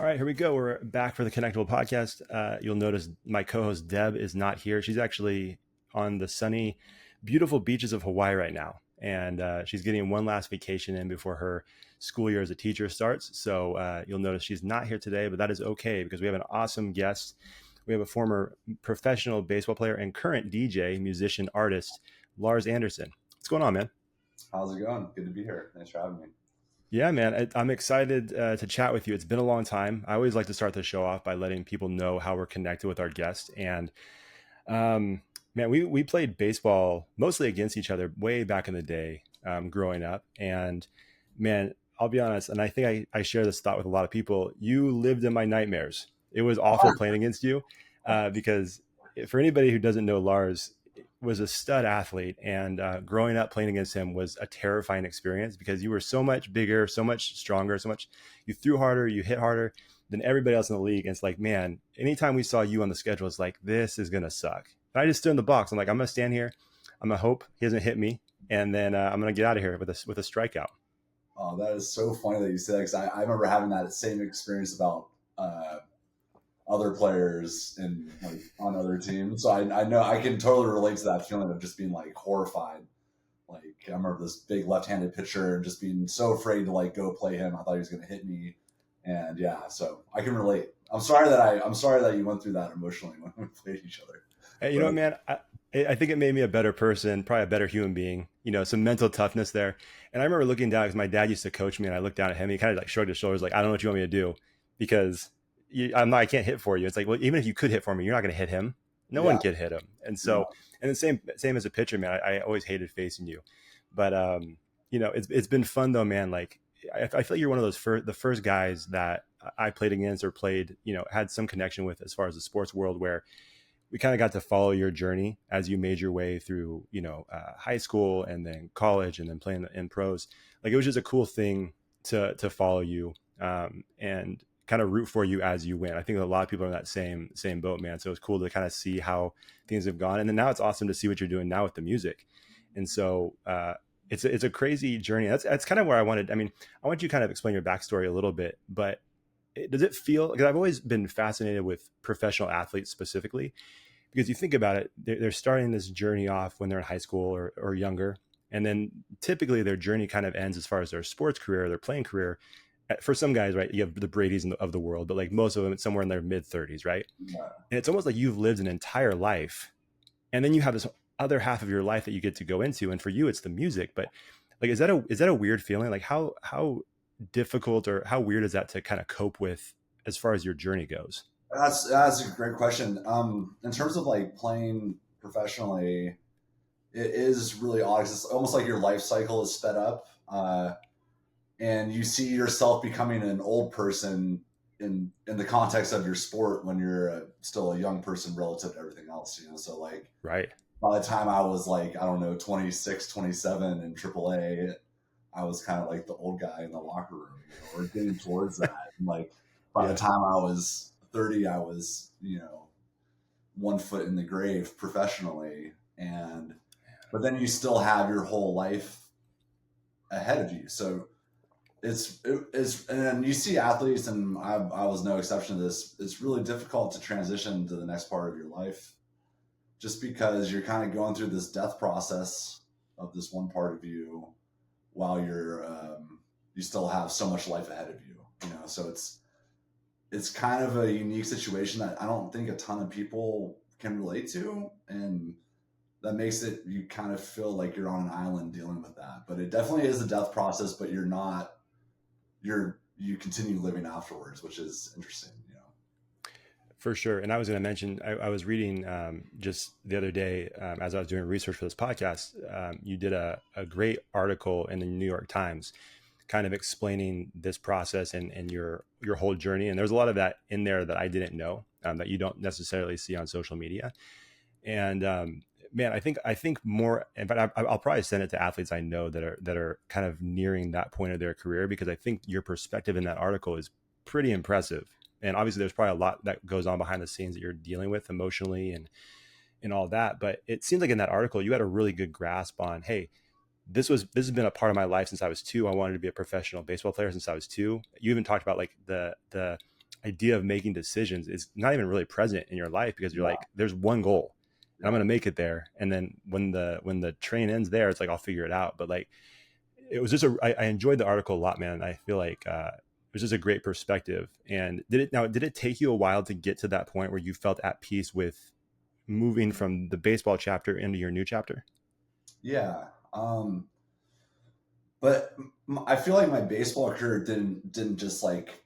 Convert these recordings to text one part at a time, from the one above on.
right, here we go. We're back for the Connectable podcast. You'll notice my co-host Deb is not here. She's actually on the sunny, beautiful beaches of Hawaii right now, and she's getting one last vacation in before her school year as a teacher starts. So you'll notice she's not here today, but that is okay because we have an awesome guest. We have a former professional baseball player and current DJ, musician, artist, Lars Anderson. What's going on, man? How's it going? Good to be here. Thanks for having me. Yeah, man, I'm excited to chat with you. It's been a long time. I always like to start the show off by letting people know how we're connected with our guest. And man, we played baseball mostly against each other way back in the day, growing up. And man, I'll be honest, and I think I share this thought with a lot of people. You lived in my nightmares. It was awful playing against you because for anybody who doesn't know Lars, was a stud athlete, and growing up playing against him was a terrifying experience because you were so much bigger, so much stronger, so much you threw harder, you hit harder than everybody else in the league. And it's like, man, anytime we saw you on the schedule, it's like, this is gonna suck. And I just stood in the box. I'm like, I'm gonna stand here. I'm gonna hope he doesn't hit me, and then I'm gonna get out of here with a strikeout. Oh, that is so funny that you said that because I remember having that same experience about other players and like on other teams. So I know I can totally relate to that feeling of just being like horrified. Like I remember this big left-handed pitcher and just being so afraid to like go play him. I thought he was going to hit me, and yeah, so I can relate. I'm sorry that you went through that emotionally when we played each other. Hey, you know what, man? I think it made me a better person, probably a better human being. You know, some mental toughness there. And I remember looking down because my dad used to coach me, and I looked down at him. He kind of like shrugged his shoulders, like, I don't know what you want me to do because I can't hit for you. It's like, well, even if you could hit for me, you're not going to hit him. No one could hit him. And so, and the same as a pitcher, man, I always hated facing you. But, you know, it's been fun though, man. Like, I feel like you're one of those the first guys that I played against or played, you know, had some connection with as far as the sports world, where we kind of got to follow your journey as you made your way through, you know, high school and then college and then playing in pros. Like, it was just a cool thing to follow you and kind of root for you as you win. I think a lot of people are in that same boat, man. So it's cool to kind of see how things have gone. And then now it's awesome to see what you're doing now with the music. And so it's a crazy journey. That's kind of where I wanted. I mean, I want you to kind of explain your backstory a little bit, but does it feel, because I've always been fascinated with professional athletes specifically, because you think about it, they're starting this journey off when they're in high school or younger. And then typically their journey kind of ends as far as their sports career, their playing career. For some guys, right, you have the Brady's of the world, but like most of them, it's somewhere in their mid 30s, right? Yeah. And it's almost like you've lived an entire life, and then you have this other half of your life that you get to go into. And for you, it's the music. But like, is that a weird feeling? Like, how difficult or how weird is that to kind of cope with as far as your journey goes? That's a great question. In terms of like playing professionally, it is really odd. It's almost like your life cycle is sped up. And you see yourself becoming an old person in the context of your sport when you're still a young person relative to everything else, you know? So like, right. By the time I was like, I don't know, 26, 27 in AAA, I was kind of like the old guy in the locker room, you know, or getting towards that. And like by the time I was 30, I was, you know, 1 foot in the grave professionally. But then you still have your whole life ahead of you. So it's and you see athletes, and I was no exception to this. It's really difficult to transition to the next part of your life, just because you're kind of going through this death process of this one part of you, while you still have so much life ahead of you. You know, so it's kind of a unique situation that I don't think a ton of people can relate to, and that makes it, you kind of feel like you're on an island dealing with that. But it definitely is a death process, but you're not. You continue living afterwards, which is interesting, you know. For sure. And I was going to mention, I was reading just the other day as I was doing research for this podcast, you did a great article in the New York Times kind of explaining this process and your whole journey. And there's a lot of that in there that I didn't know, that you don't necessarily see on social media. And man, I think more, in fact, I'll probably send it to athletes I know that are kind of nearing that point of their career, because I think your perspective in that article is pretty impressive. And obviously there's probably a lot that goes on behind the scenes that you're dealing with emotionally and all that. But it seems like in that article, you had a really good grasp on, hey, this has been a part of my life since I was 2. I wanted to be a professional baseball player since I was 2. You even talked about like the idea of making decisions is not even really present in your life, because you're Yeah. like, there's one goal and I'm Yeah. going to make it there. And then when the train ends there, it's like, I'll figure it out. But like, it was just I enjoyed the article a lot, man. I feel like it was just a great perspective. And did it take you a while to get to that point where you felt at peace with moving from the baseball chapter into your new chapter? Yeah. But I feel like my baseball career didn't just like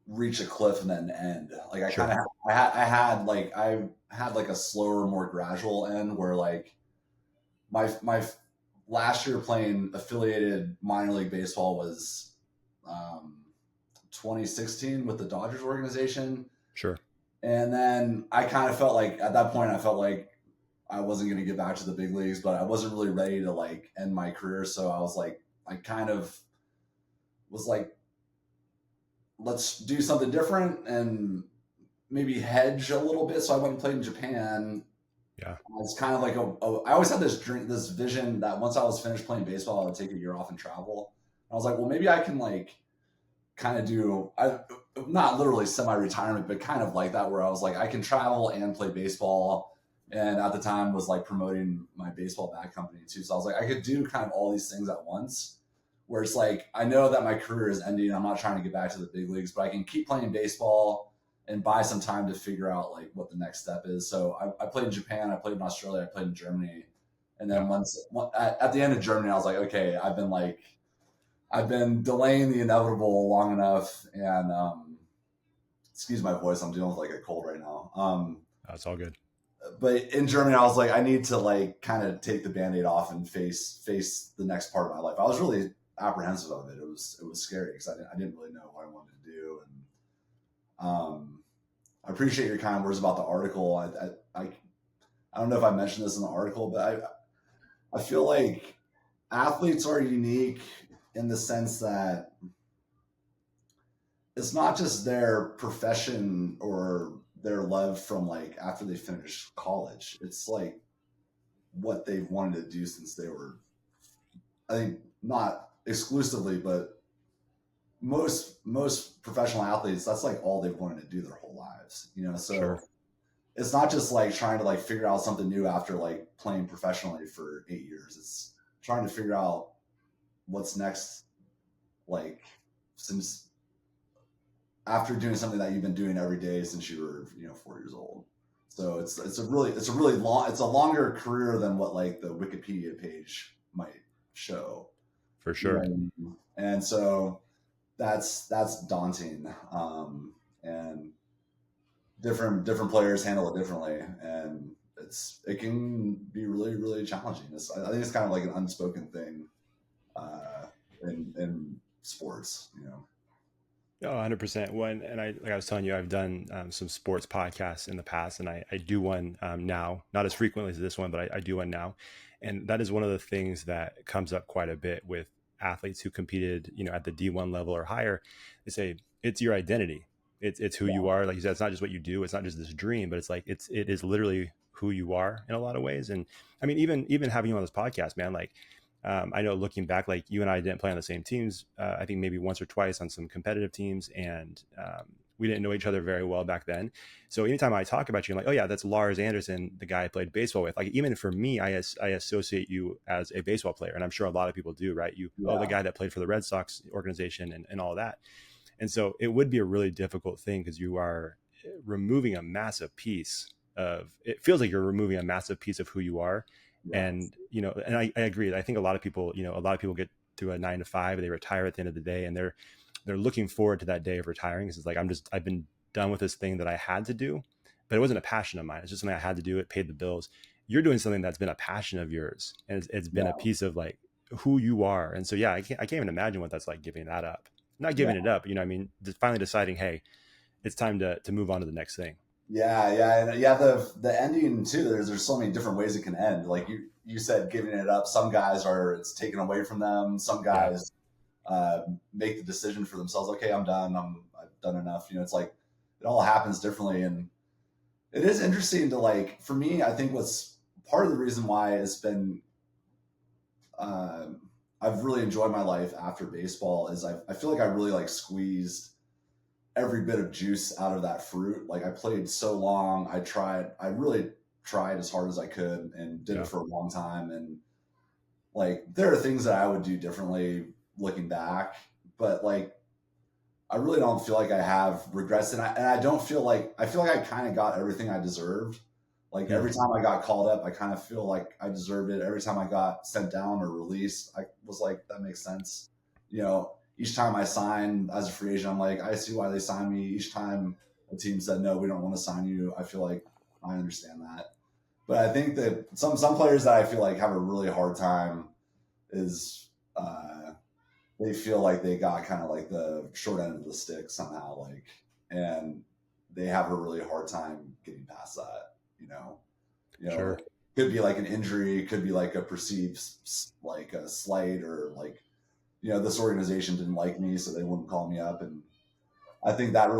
reach a cliff and then end. Like I kind Sure. of I had like a slower, more gradual end where like my last year playing affiliated minor league baseball was um, 2016 with the Dodgers organization, Sure. and then I kind of felt like at that point I felt like I wasn't going to get back to the big leagues, but I wasn't really ready to like end my career. So I was like, I kind of was like, let's do something different and maybe hedge a little bit. So I went and played in Japan. Yeah. It's kind of like I always had this dream, this vision that once I was finished playing baseball, I would take a year off and travel. And I was like, well, maybe I can like kind of do, not literally semi-retirement, but kind of like that, where I was like, I can travel and play baseball. And at the time was like promoting my baseball bat company too. So I was like, I could do kind of all these things at once, where it's like, I know that my career is ending. I'm not trying to get back to the big leagues, but I can keep playing baseball and buy some time to figure out like what the next step is. So I played in Japan, I played in Australia, I played in Germany. And then Yeah. at the end of Germany, I was like, okay, I've been delaying the inevitable long enough, and excuse my voice, I'm dealing with like a cold right now. That's all good. But in Germany, I was like, I need to like kind of take the Band-Aid off and face the next part of my life. I was really apprehensive of it. It was scary because I didn't really know what I wanted to do. And I appreciate your kind words about the article. I don't know if I mentioned this in the article, but I feel like athletes are unique in the sense that it's not just their profession or their love from like after they finish college. It's like what they've wanted to do since they were, I think, not exclusively, but most professional athletes, that's like all they've wanted to do their whole lives, you know. Sure. So it's not just like trying to like figure out something new after like playing professionally for 8 years. It's trying to figure out what's next, like since after doing something that you've been doing every day since you were 4 years old. So it's a really long, it's a longer career than what like the Wikipedia page might show, For you know sure. what I mean? And so that's daunting, and different players handle it differently, and it can be really challenging. I think it's kind of like an unspoken thing in sports, you know. Oh, 100%. One, and like I was telling you, I've done some sports podcasts in the past, and I do one now, not as frequently as this one, but I do one now. And that is one of the things that comes up quite a bit with athletes who competed, at the D1 level or higher. They say it's your identity. It's who you Yeah, are. Like you said, it's not just what you do. It's not just this dream, but it's like it is literally who you are in a lot of ways. And I mean, even having you on this podcast, man, like I know looking back, like you and I didn't play on the same teams. I think maybe once or twice on some competitive teams, and we didn't know each other very well back then. So anytime I talk about you, I'm like, oh yeah, that's Lars Anderson, the guy I played baseball with. Like even for me, I associate you as a baseball player, and I'm sure a lot of people do, right? The yeah, guy that played for the Red Sox organization and all that. And so it would be a really difficult thing because you are removing a massive piece of. It feels like you're removing a massive piece of who you are, yeah, and and I agree. I think a lot of people, get to a 9 to 5, they retire at the end of the day, and they're looking forward to that day of retiring. Because it's like I've been done with this thing that I had to do, but it wasn't a passion of mine. It's just something I had to do. It paid the bills. You're doing something that's been a passion of yours, and it's been a yeah, piece of like who you are. And so yeah, I can't even imagine what that's like, giving that up. Not yeah. giving it up, I mean, just finally deciding, hey, it's time to move on to the next thing. Yeah, and yeah. The ending too. There's so many different ways it can end. Like you said, giving it up. Some guys are it's taken away from them. Some Yeah, guys make the decision for themselves. Okay, I'm done. I've done enough. You know, it's like it all happens differently, and it is interesting to like. For me, I think what's part of the reason why it's been. I've really enjoyed my life after baseball is I feel like I really like squeezed every bit of juice out of that fruit. Like I played so long, I really tried as hard as I could and did it Yeah. for a long time. And like, there are things that I would do differently looking back, but like, I really don't feel like I have regrets, and I don't feel like I kind of got everything I deserved. Like Hmm. every time I got called up, I kind of feel like I deserved it. Every time I got sent down or released, I was like, that makes sense. You know, each time I signed as a free agent, I'm like, I see why they signed me. Each time a team said no, we don't want to sign you, I feel like I understand that. But I think that some players that I feel like have a really hard time is they feel like they got kind of like the short end of the stick somehow, like, and they have a really hard time getting past that. Sure. It could be like an injury, could be like a perceived like a slight, or like, this organization didn't like me, so they wouldn't call me up, and I think that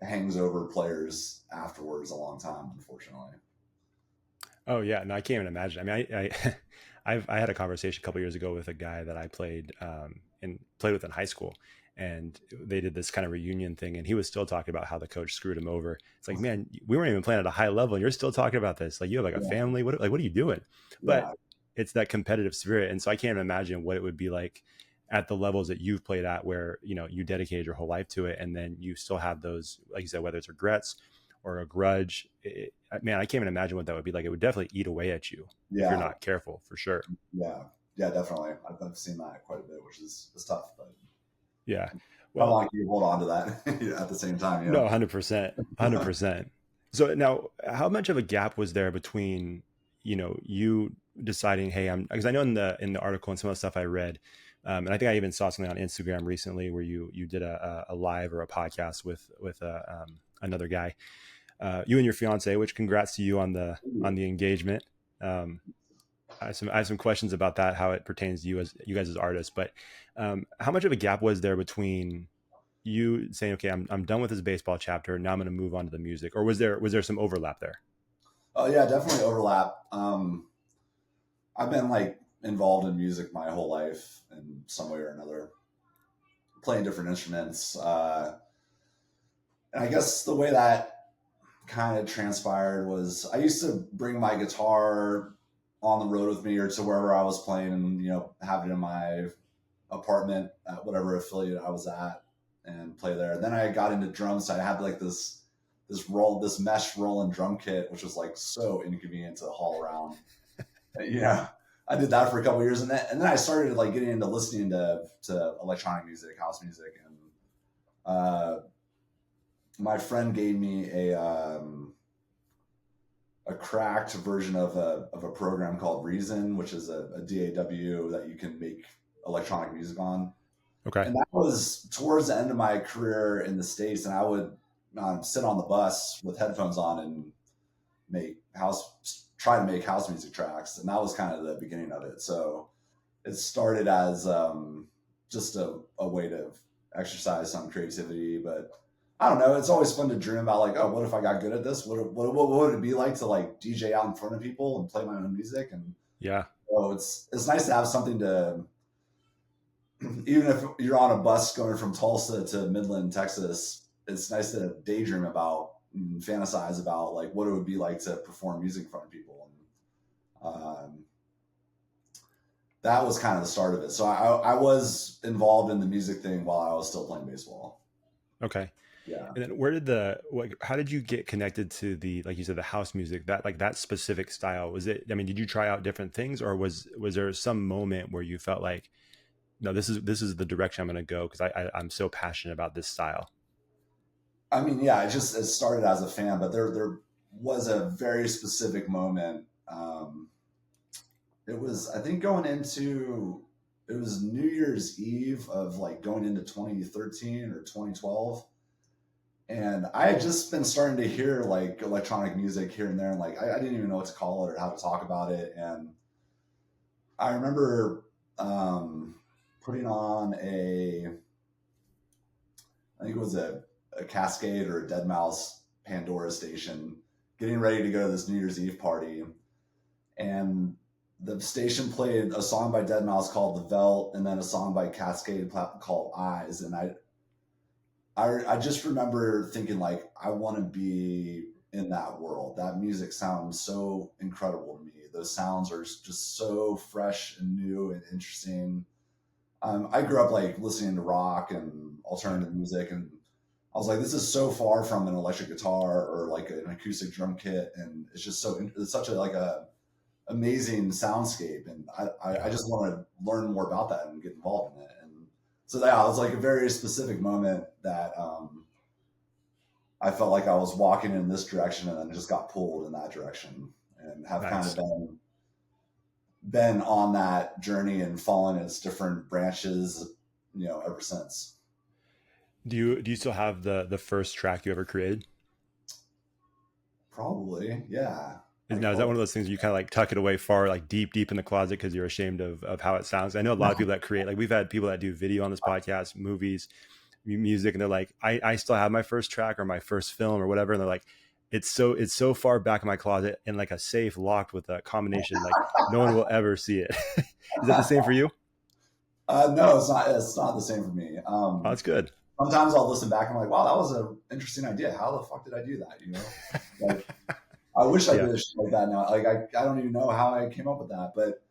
hangs over players afterwards a long time, unfortunately. Oh yeah, no, I can't even imagine. I mean, I had a conversation a couple years ago with a guy that I played with in high school, and they did this kind of reunion thing, and he was still talking about how the coach screwed him over. It's like, man, we weren't even playing at a high level, and you're still talking about this. Like, you have like a Yeah, family. What are you doing? But yeah, it's that competitive spirit, and so I can't even imagine what it would be like at the levels that you've played at, where you dedicated your whole life to it, and then you still have those, like you said, whether it's regrets or a grudge. Man, I can't even imagine what that would be like. It would definitely eat away at you if you're yeah, not careful, for sure. yeah, yeah, definitely. I've seen that quite a bit, which is tough, but Yeah. how Well, long can you hold on to that at the same time? no, 100%, 100%. So now, how much of a gap was there between, you deciding, hey, because I know in the article and some of the stuff I read, and I think I even saw something on Instagram recently where you did a live or a podcast with another guy, you and your fiance, which congrats to you on the engagement. Um, I have some questions about that, how it pertains to you guys as artists. But how much of a gap was there between you saying, okay, I'm done with this baseball chapter, now I'm going to move on to the music, or was there some overlap there? Oh yeah, definitely overlap. I've been like involved in music my whole life in some way or another, playing different instruments. And I guess the way that kind of transpired was I used to bring my guitar on the road with me or to wherever I was playing, and have it in my apartment at whatever affiliate I was at and play there. And then I got into drums, so I had like this mesh rolling drum kit, which was like so inconvenient to haul around. I did that for a couple of years, and then I started like getting into listening to electronic music, house music, and my friend gave me a cracked version of a program called Reason, which is a DAW that you can make electronic music on. Okay. And that was towards the end of my career in the States, and I would sit on the bus with headphones on and try to make house music tracks, and that was kind of the beginning of it. So it started as just a way to exercise some creativity, but I don't know. It's always fun to dream about, like, oh, what if I got good at this? What would it be like to like DJ out in front of people and play my own music? And Yeah. it's nice to have something to, even if you're on a bus going from Tulsa to Midland, Texas, it's nice to daydream about and fantasize about like what it would be like to perform music in front of people. And that was kind of the start of it. So I was involved in the music thing while I was still playing baseball. Okay. Yeah. And then how did you get connected to the, like you said, the house music, that specific style? I mean, did you try out different things, or was there some moment where you felt like, no, this is the direction I'm going to go, because I'm so passionate about this style? I mean, yeah, it started as a fan, but there was a very specific moment. It was, I think, it was New Year's Eve of like going into 2013 or 2012. And I had just been starting to hear like electronic music here and there. And like, I didn't even know what to call it or how to talk about it. And I remember putting on I think it was a Cascade or a Dead Mouse Pandora station, getting ready to go to this New Year's Eve party. And the station played a song by Dead Mouse called The Veldt, and then a song by Cascade called Eyes. And I just remember thinking like, I want to be in that world. That music sounds so incredible to me. Those sounds are just so fresh and new and interesting. I grew up like listening to rock and Yeah. alternative music, and I was like, this is so far from an electric guitar or like an acoustic drum kit, and it's just it's such a like a amazing soundscape, and I Yeah. just want to learn more about that and get involved in it. And so yeah, it was like a very specific moment that I felt like I was walking in this direction and then just got pulled in that direction, and have kind of Nice. been on that journey and fallen its different branches, ever since. Do you still have the first track you ever created? Probably, yeah. I Now, is that call one of those things where you kind of like tuck it away far, like deep in the closet because you're ashamed of how it sounds? I know a lot of people that create, like we've had people that do video on this podcast, movies, music, and they're like, I still have my first track or my first film or whatever, and they're like, it's so far back in my closet in like a safe locked with a combination, like no one will ever see it. Is that the same for you? no, it's not. It's not the same for me. Oh, that's good. Sometimes I'll listen back and I'm like, wow, that was an interesting idea. How the fuck did I do that? Like I wish I Yeah, did shit like that now. Like I don't even know how I came up with that, but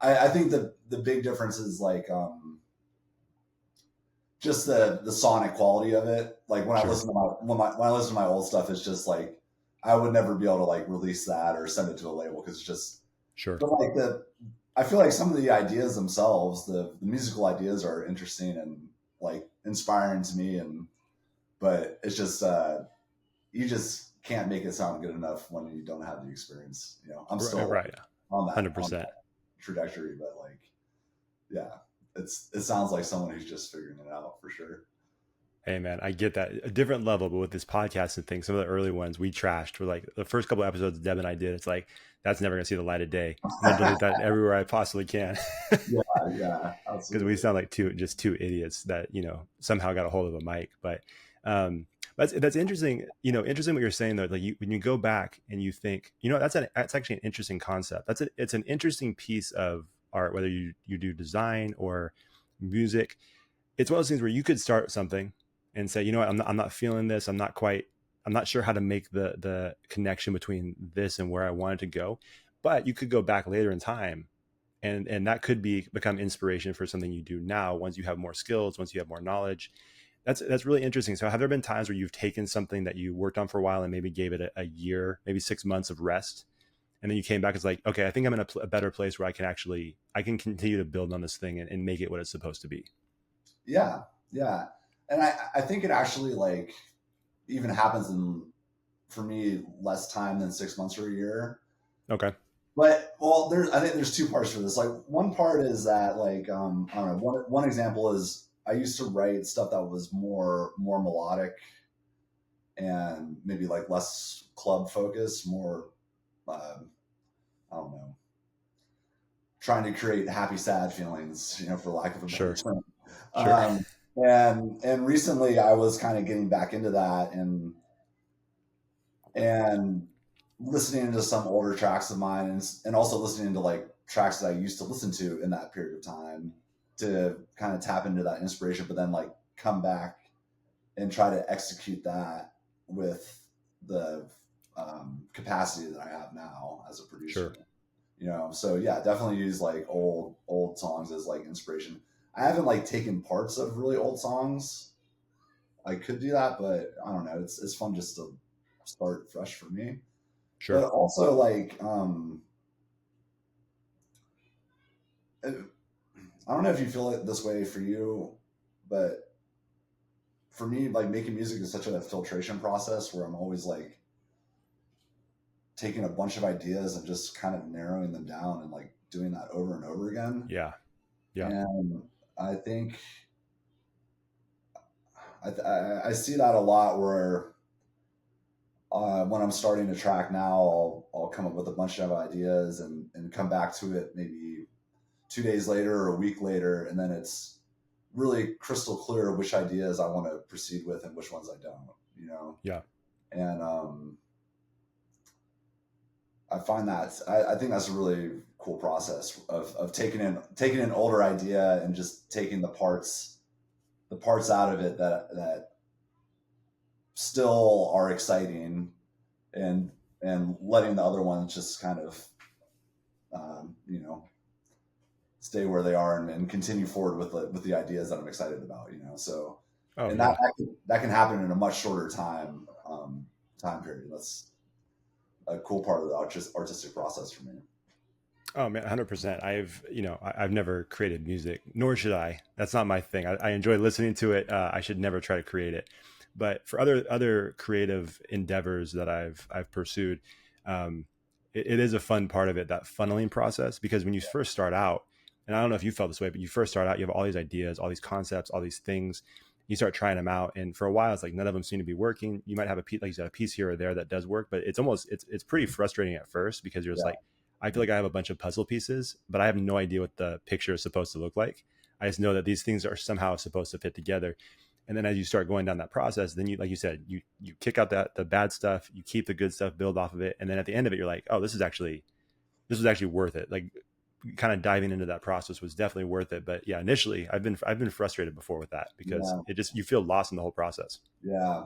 I think the big difference is like just the sonic quality of it. Like when I sure, listen to when I listen to my old stuff, it's just like I would never be able to like release that or send it to a label because it's just. sure. But like I feel like some of the ideas themselves, the musical ideas are interesting and like inspiring to me, and but it's just you just can't make it sound good enough when you don't have the experience. I'm Right, still right. on $100%. that trajectory, but like, yeah, it sounds like someone who's just figuring it out for sure. Hey man, I get that a different level, but with this podcast and things, some of the early ones we trashed were like the first couple episodes Deb and I did. It's like that's never gonna see the light of day. I'm gonna delete that everywhere I possibly can Yeah, yeah, because we absolutely. sound like two idiots that somehow got a hold of a mic. But that's interesting. Interesting what you're saying though. Like when you go back and you think, that's actually an interesting concept. It's an interesting piece of art, whether you do design or music. It's one of those things where you could start something and say, you know what, I'm not feeling this. I'm not sure how to make the connection between this and where I wanted to go. But you could go back later in time and that could become inspiration for something you do now once you have more skills, once you have more knowledge. That's really interesting. So have there been times where you've taken something that you worked on for a while and maybe gave it a year, maybe 6 months of rest, and then you came back, it's like, okay, I think I'm in a better place where I can continue to build on this thing and make it what it's supposed to be. Yeah, yeah, and I think it actually like even happens in for me less time than 6 months or a year. Okay. But well, I think there's two parts for this. Like one part is that like I don't know. One example is I used to write stuff that was more melodic and maybe like less club focused, more I don't know, trying to create happy sad feelings, for lack of a better Sure. term. Sure. Um, and recently I was kind of getting back into that, and listening to some older tracks of mine, and also listening to like tracks that I used to listen to in that period of time to kind of tap into that inspiration, but then like come back and try to execute that with the capacity that I have now as a producer. Sure. So yeah, definitely use like old songs as like inspiration. I haven't like taken parts of really old songs. I could do that, but I don't know. It's fun just to start fresh for me. But Sure. also like I don't know if you feel it this way for you, but for me, like making music is such a filtration process where I'm always like taking a bunch of ideas and just kind of narrowing them down and like doing that over and over again. Yeah. Yeah. And I think I see that a lot where when I'm starting a track now, I'll come up with a bunch of ideas and come back to it maybe 2 days later or a week later, and then it's really crystal clear which ideas I want to proceed with and which ones I don't. Yeah. And I find that I think that's a really cool process of taking an older idea and just taking the parts out of it that still are exciting, and letting the other ones just kind of you know, stay where they are, and continue forward with the ideas that I'm excited about, you know. So, Oh and yeah. that can happen in a much shorter time period. That's a cool part of the artistic process for me. Oh man, 100%. I've never created music, nor should I. That's not my thing. I enjoy listening to it. I should never try to create it. But for other creative endeavors that I've pursued, um, it is a fun part of it, that funneling process. Because when you first start out, and I don't know if you felt this way, but you first start out, you have all these ideas, all these concepts, all these things. You start trying them out, and for a while, it's like none of them seem to be working. You might have a piece, like you said, a piece here or there that does work, but it's pretty frustrating at first because you're just Yeah, like, I feel like I have a bunch of puzzle pieces, but I have no idea what the picture is supposed to look like. I just know that these things are somehow supposed to fit together. And then as you start going down that process, then you, like you said, you kick out the bad stuff, you keep the good stuff, build off of it, and then at the end of it, you're like, oh, this was actually worth it. Like kind of diving into that process was definitely worth it. But yeah, initially, I've been frustrated before with that because yeah, it just you feel lost in the whole process. yeah.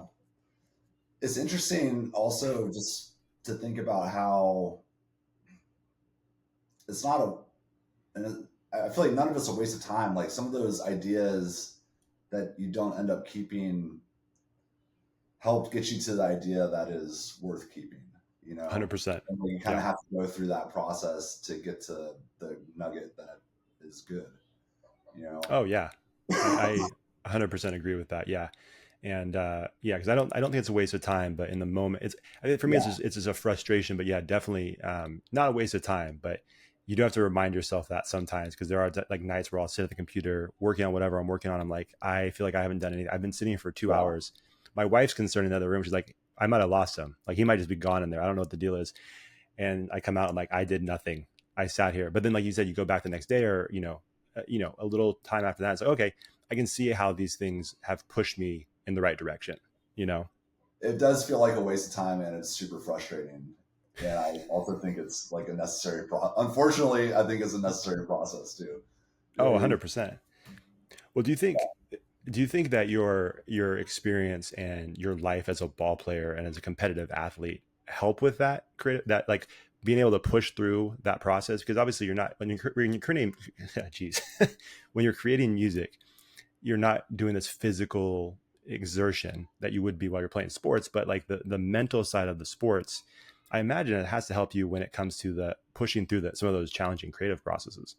It's interesting also just to think about how it's not a, and I feel like none of it's a waste of time. Like some of those ideas that you don't end up keeping help get you to the idea that is worth keeping, you know? 100%. And you kind Yeah. of have to go through that process to get to the nugget that is good, you know? Oh yeah, I 100% agree with that. Yeah, and yeah, because I don't think it's a waste of time, but in the moment, I think for me Yeah. it's just a frustration. But yeah, definitely not a waste of time, but you do have to remind yourself that sometimes because there are like nights where I'll sit at the computer working on whatever I'm working on. I'm like, I feel like I haven't done anything. I've been sitting here for two Yeah. hours. My wife's concerned in the other room. She's like, I might have lost him. Like he might just be gone in there. I don't know what the deal is. And I come out and like I did nothing. I sat here. But then, like you said, you go back the next day, or a little time after that. It's like, okay, I can see how these things have pushed me in the right direction. You know? It does feel like a waste of time and it's super frustrating. And I also think it's like a necessary unfortunately, I think it's a necessary process too. Oh, Yeah. 100%. Well, do you think that your experience and your life as a ball player and as a competitive athlete help with that creative, that like being able to push through that process? Because obviously you're not when you're creating geez, when you're creating music, you're not doing this physical exertion that you would be while you're playing sports, but like the mental side of the sports, I imagine it has to help you when it comes to the pushing through some of those challenging creative processes.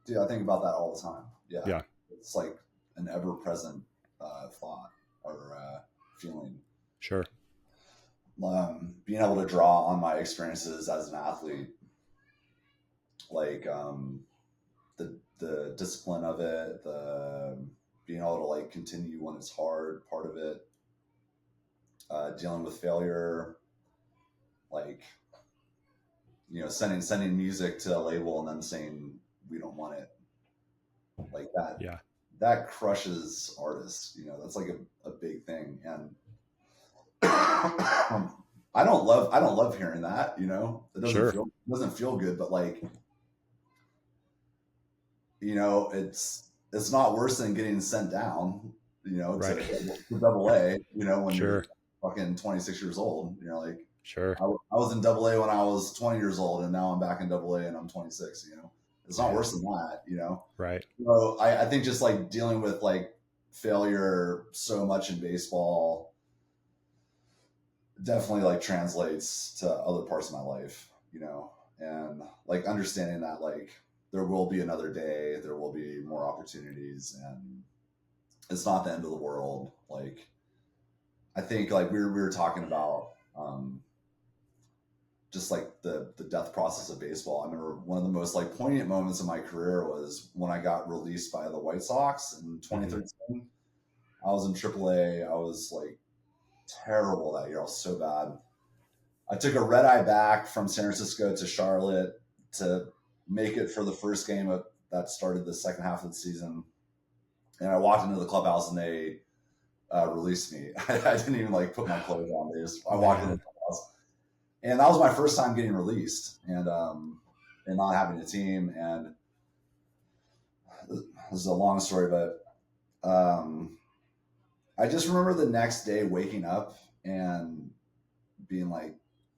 Dude, I think about that all the time. Yeah. Yeah, It's like an ever present thought or feeling. sure. Being able to draw on my experiences as an athlete, like the discipline of it, the being able to like continue when it's hard, part of it, dealing with failure, like sending music to a label and then saying we don't want it, like Yeah, that crushes artists. That's like a big thing, and I don't love hearing that. It sure. doesn't feel good, but like it's not worse than getting sent down, Right. to double A, when you're Sure. fucking 26 years old. Like Sure. I was in double A when I was 20 years old, and now I'm back in double A and I'm 26. It's not Man. worse than that. Right. So I think just like dealing with like failure so much in baseball definitely like translates to other parts of my life, and like understanding that like there will be another day, there will be more opportunities, and it's not the end of the world. Like I think like we were talking about just like the death process of baseball. I remember one of the most like poignant moments of my career was when I got released by the White Sox in Hmm. 2013. I was in AAA. I was like terrible that year. I was so bad. I took a red eye back from San Francisco to Charlotte to make it for the first game that started the second half of the season. And I walked into the clubhouse and they released me. I didn't even like put my clothes on. I walked into the Man. clubhouse, and that was my first time getting released and not having a team. And this is a long story, but I just remember the next day waking up and being like,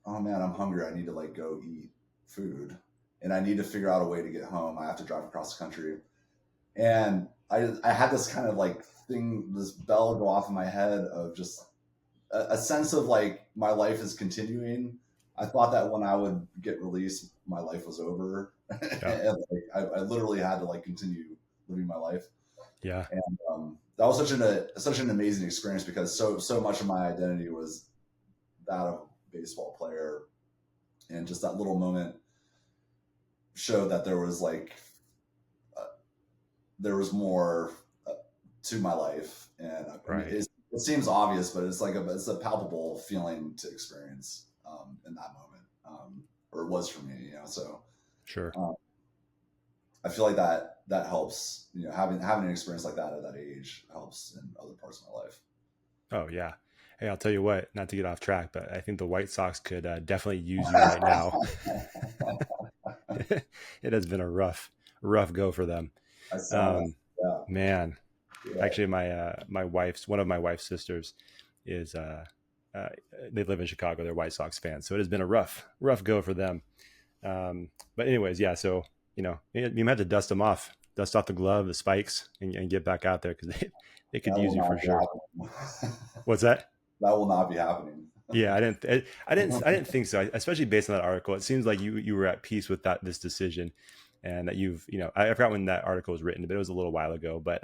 oh man, I'm hungry. I need to like go eat food and I need to figure out a way to get home. I have to drive across the country. And I had this kind of like thing, this bell go off in my head of just a sense of like my life is continuing. I thought that when I would get released, my life was over. Yeah. And like, I literally had to like continue living my life. Yeah. And that was such an amazing experience because so much of my identity was that of a baseball player, and just that little moment showed that there was like there was more to my life. And I mean, Right. it seems obvious, but it's like it's a palpable feeling to experience in that moment, or it was for me, you know. So Sure. um, I feel like that helps, you know, having an experience like that at that age helps in other parts of my life. Oh yeah. Hey, I'll tell you what, not to get off track, but I think the White Sox could definitely use you right now. It has been a rough go for them. I saw that. Um, Yeah, man, yeah. actually, my wife's one of my wife's sisters is uh, they live in Chicago. They're White Sox fans, so it has been a rough go for them. But anyways, yeah. So you might have to dust off the glove, the spikes, and get back out there because they could That will use you for not be sure. happening. What's that? That will not be happening. Yeah, I didn't think so. Especially based on that article. It seems like you were at peace with this decision, and that I forgot when that article was written, but it was a little while ago. But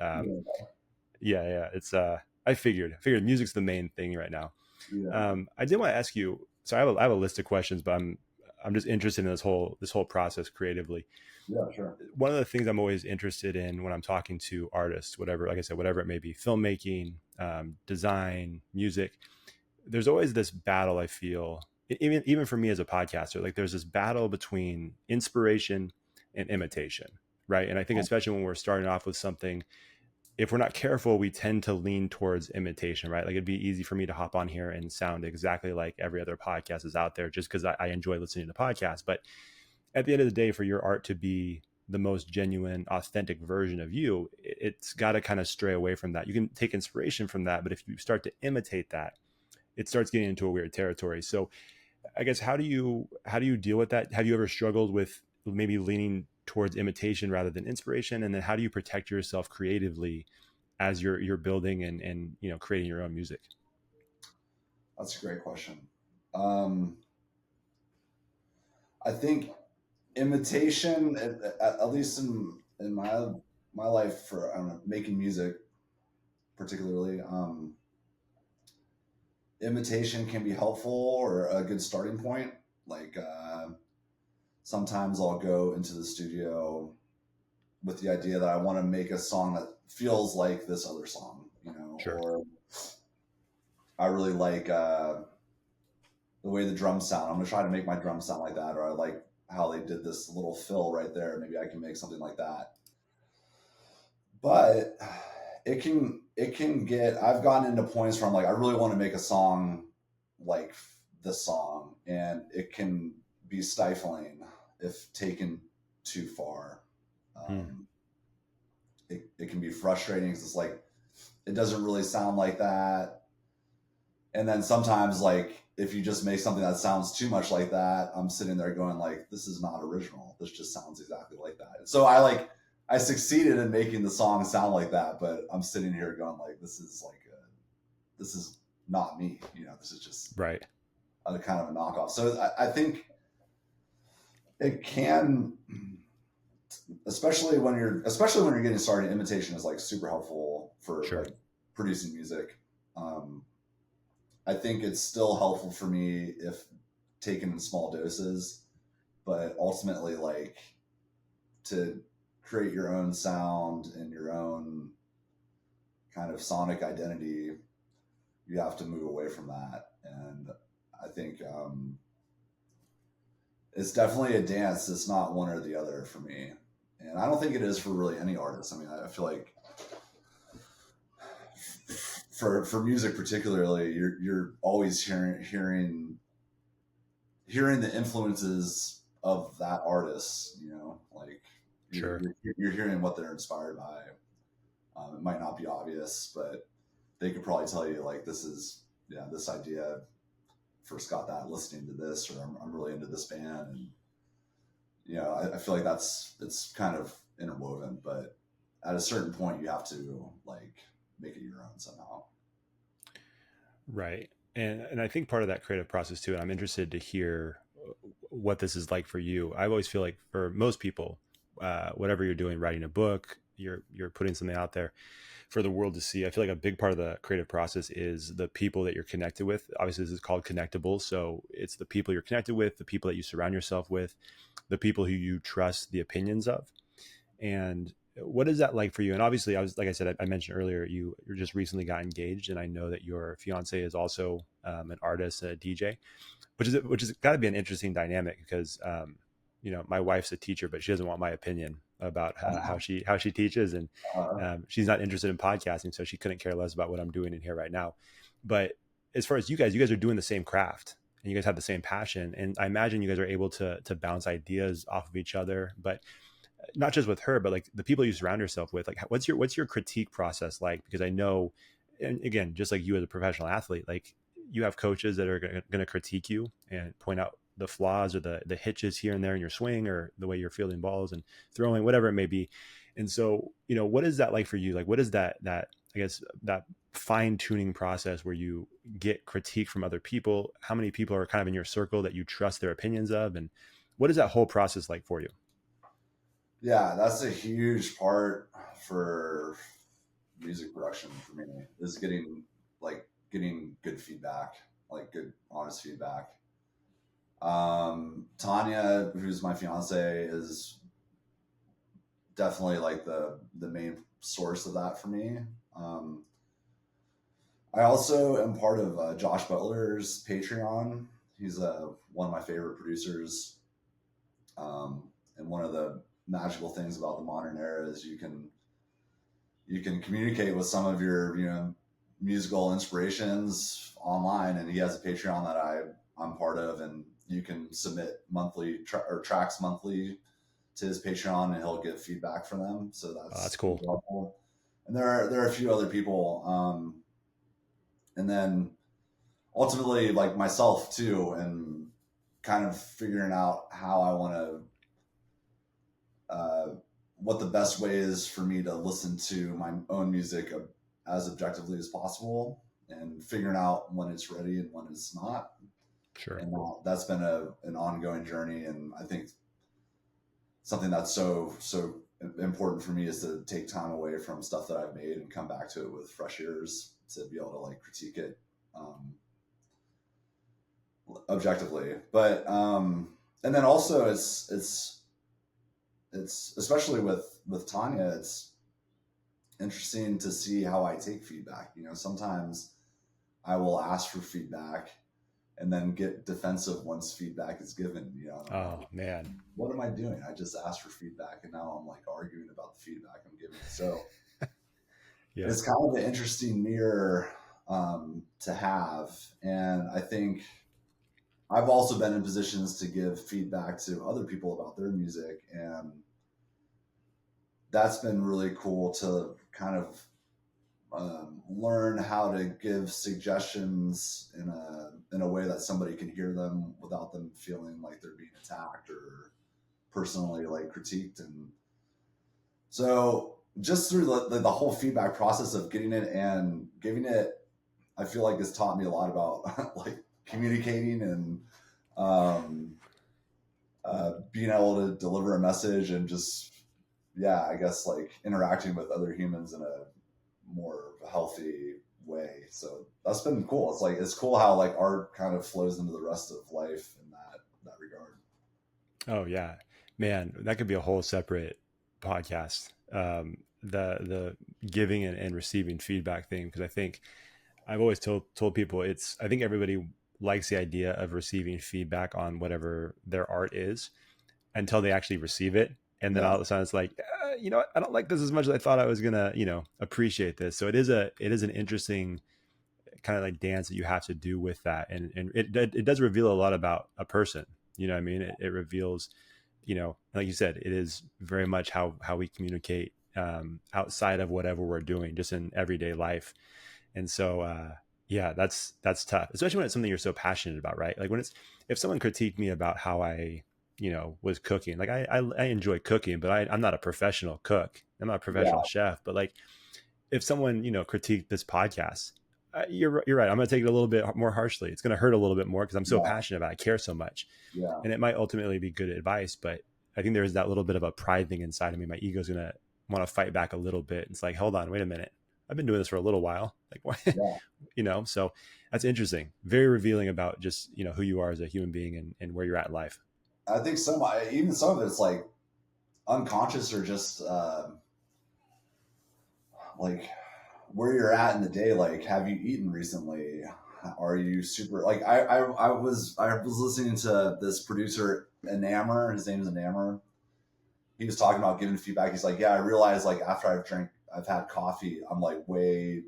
Yeah, yeah, it's I figured music's the main thing right now. yeah, I did want to ask you. So I have a list of questions, but I'm just interested in this whole process creatively. yeah, sure. One of the things I'm always interested in when I'm talking to artists, whatever, like I said, whatever it may be, filmmaking, design, music, there's always this battle. I feel even for me as a podcaster, like there's this battle between inspiration and imitation, right? And I think especially when we're starting off with something, if we're not careful, we tend to lean towards imitation, right? Like it'd be easy for me to hop on here and sound exactly like every other podcast is out there just because I enjoy listening to podcasts. But at the end of the day, for your art to be the most genuine, authentic version of you, it's got to kind of stray away from that. You can take inspiration from that, but if you start to imitate that, it starts getting into a weird territory. So I guess how do you deal with that? Have you ever struggled with maybe leaning towards imitation rather than inspiration? And then how do you protect yourself creatively as you're building and creating your own music? That's a great question. Um, I think imitation, at least in my life, for I don't know, making music particularly, imitation can be helpful or a good starting point. Like sometimes I'll go into the studio with the idea that I want to make a song that feels like this other song, you know, Sure. or I really like the way the drums sound. I'm gonna try to make my drums sound like that, or I like how they did this little fill right there. Maybe I can make something like that. But it can get. I've gotten into points where I'm like, I really want to make a song like this song, and it can be stifling if taken too far. Hmm. Um, it can be frustrating because it's like it doesn't really sound like that. And then sometimes like if you just make something that sounds too much like that, I'm sitting there going like, this is not original. This just sounds exactly like that. So I succeeded in making the song sound like that, but I'm sitting here going like, this is not me. You know, this is just Right. a kind of a knockoff. So I think it can, especially when you're getting started. Imitation is like super helpful for Sure. like producing music. Um, I think it's still helpful for me if taken in small doses, but ultimately, like to create your own sound and your own kind of sonic identity, you have to move away from that. And I think it's definitely a dance. It's not one or the other for me. And I don't think it is for really any artist. I mean, I feel like for music particularly, you're always hearing the influences of that artist, you know, like Sure. you're hearing what they're inspired by. It might not be obvious, but they could probably tell you like, this is, yeah, this idea, first got that listening to this, or I'm really into this band. And, I feel like it's kind of interwoven, but at a certain point you have to like make it your own somehow. Right. And I think part of that creative process too, and I'm interested to hear what this is like for you. I always feel like for most people, whatever you're doing, writing a book, you're putting something out there for the world to see. I feel like a big part of the creative process is the people that you're connected with. Obviously, this is called Connectable. So it's the people you're connected with, the people that you surround yourself with, the people who you trust the opinions of. And what is that like for you? And obviously, like I said, I mentioned earlier, you just recently got engaged, and I know that your fiance is also an artist, a DJ, which is got to be an interesting dynamic because my wife's a teacher, but she doesn't want my opinion about how she teaches, and Uh, she's not interested in podcasting, so she couldn't care less about what I'm doing in here right now. But as far as you guys are doing the same craft, and you guys have the same passion, and I imagine you guys are able to bounce ideas off of each other, but not just with her, but like the people you surround yourself with. Like, what's your critique process like? Because I know, and again, just like you as a professional athlete, like you have coaches that are going to critique you and point out the flaws or the hitches here and there in your swing or the way you're fielding balls and throwing, whatever it may be. And so, what is that like for you? Like, what is that I guess that fine tuning process where you get critique from other people? How many people are kind of in your circle that you trust their opinions of? And what is that whole process like for you? yeah, that's a huge part for music production for me, is getting good feedback, like good honest feedback. Tanya, who's my fiance, is definitely like the main source of that for me. Um, I also am part of Josh Butler's Patreon. He's one of my favorite producers. Um, and one of the magical things about the modern era is you can communicate with some of your musical inspirations online, and he has a Patreon that I'm part of, and you can submit monthly or tracks monthly to his Patreon, and he'll get feedback from them. So Oh, that's that's cool. helpful. And there are a few other people, and then ultimately like myself too, and kind of figuring out how I want to. What the best way is for me to listen to my own music as objectively as possible, and figuring out when it's ready and when it's not. Sure. And that's been an ongoing journey. And I think something that's so important for me is to take time away from stuff that I've made and come back to it with fresh ears to be able to like critique it objectively. But and then also it's especially with Tanya, it's interesting to see how I take feedback. Sometimes I will ask for feedback and then get defensive once feedback is given. Oh man. What am I doing? I just asked for feedback, and now I'm like arguing about the feedback I'm giving. So Yeah. it's kind of an interesting mirror to have. And I think I've also been in positions to give feedback to other people about their music, and that's been really cool to kind of learn how to give suggestions in a way that somebody can hear them without them feeling like they're being attacked or personally like critiqued. And so just through the whole feedback process of getting it and giving it, I feel like it's taught me a lot about like communicating and being able to deliver a message, and just, yeah, I guess like interacting with other humans in a more healthy way. So that's been cool. It's cool how like art kind of flows into the rest of life in that regard. Oh yeah, man, that could be a whole separate podcast. The giving and receiving feedback thing, because I think I've always told people I think everybody likes the idea of receiving feedback on whatever their art is until they actually receive it. And then Yeah. all of a sudden it's like, I don't like this as much as I thought I was gonna, appreciate this. So it is an interesting kind of like dance that you have to do with that. And it does reveal a lot about a person. You know what I mean? It reveals, like you said, it is very much how we communicate outside of whatever we're doing, just in everyday life. And so, yeah, that's tough, especially when it's something you're so passionate about, right? Like when it's, if someone critiqued me about how I, was cooking, like I enjoy cooking, but I'm not a professional cook. I'm not a professional Yeah, chef, but like if someone, critiqued this podcast, you're right. I'm going to take it a little bit more harshly. It's going to hurt a little bit more because I'm so yeah, passionate about it. I care so much, yeah, and it might ultimately be good advice, but I think there's that little bit of a pride thing inside of me. My ego's going to want to fight back a little bit. It's like, hold on, wait a minute. I've been doing this for a little while. Like, why? yeah. So that's interesting. Very revealing about just, who you are as a human being and where you're at in life. I think even some of it's like unconscious or just like where you're at in the day. Like, have you eaten recently? Are you super like I was listening to this producer Enamor. His name is Enamor. He was talking about giving feedback. He's like, yeah, I realized like after I've had coffee, I'm like way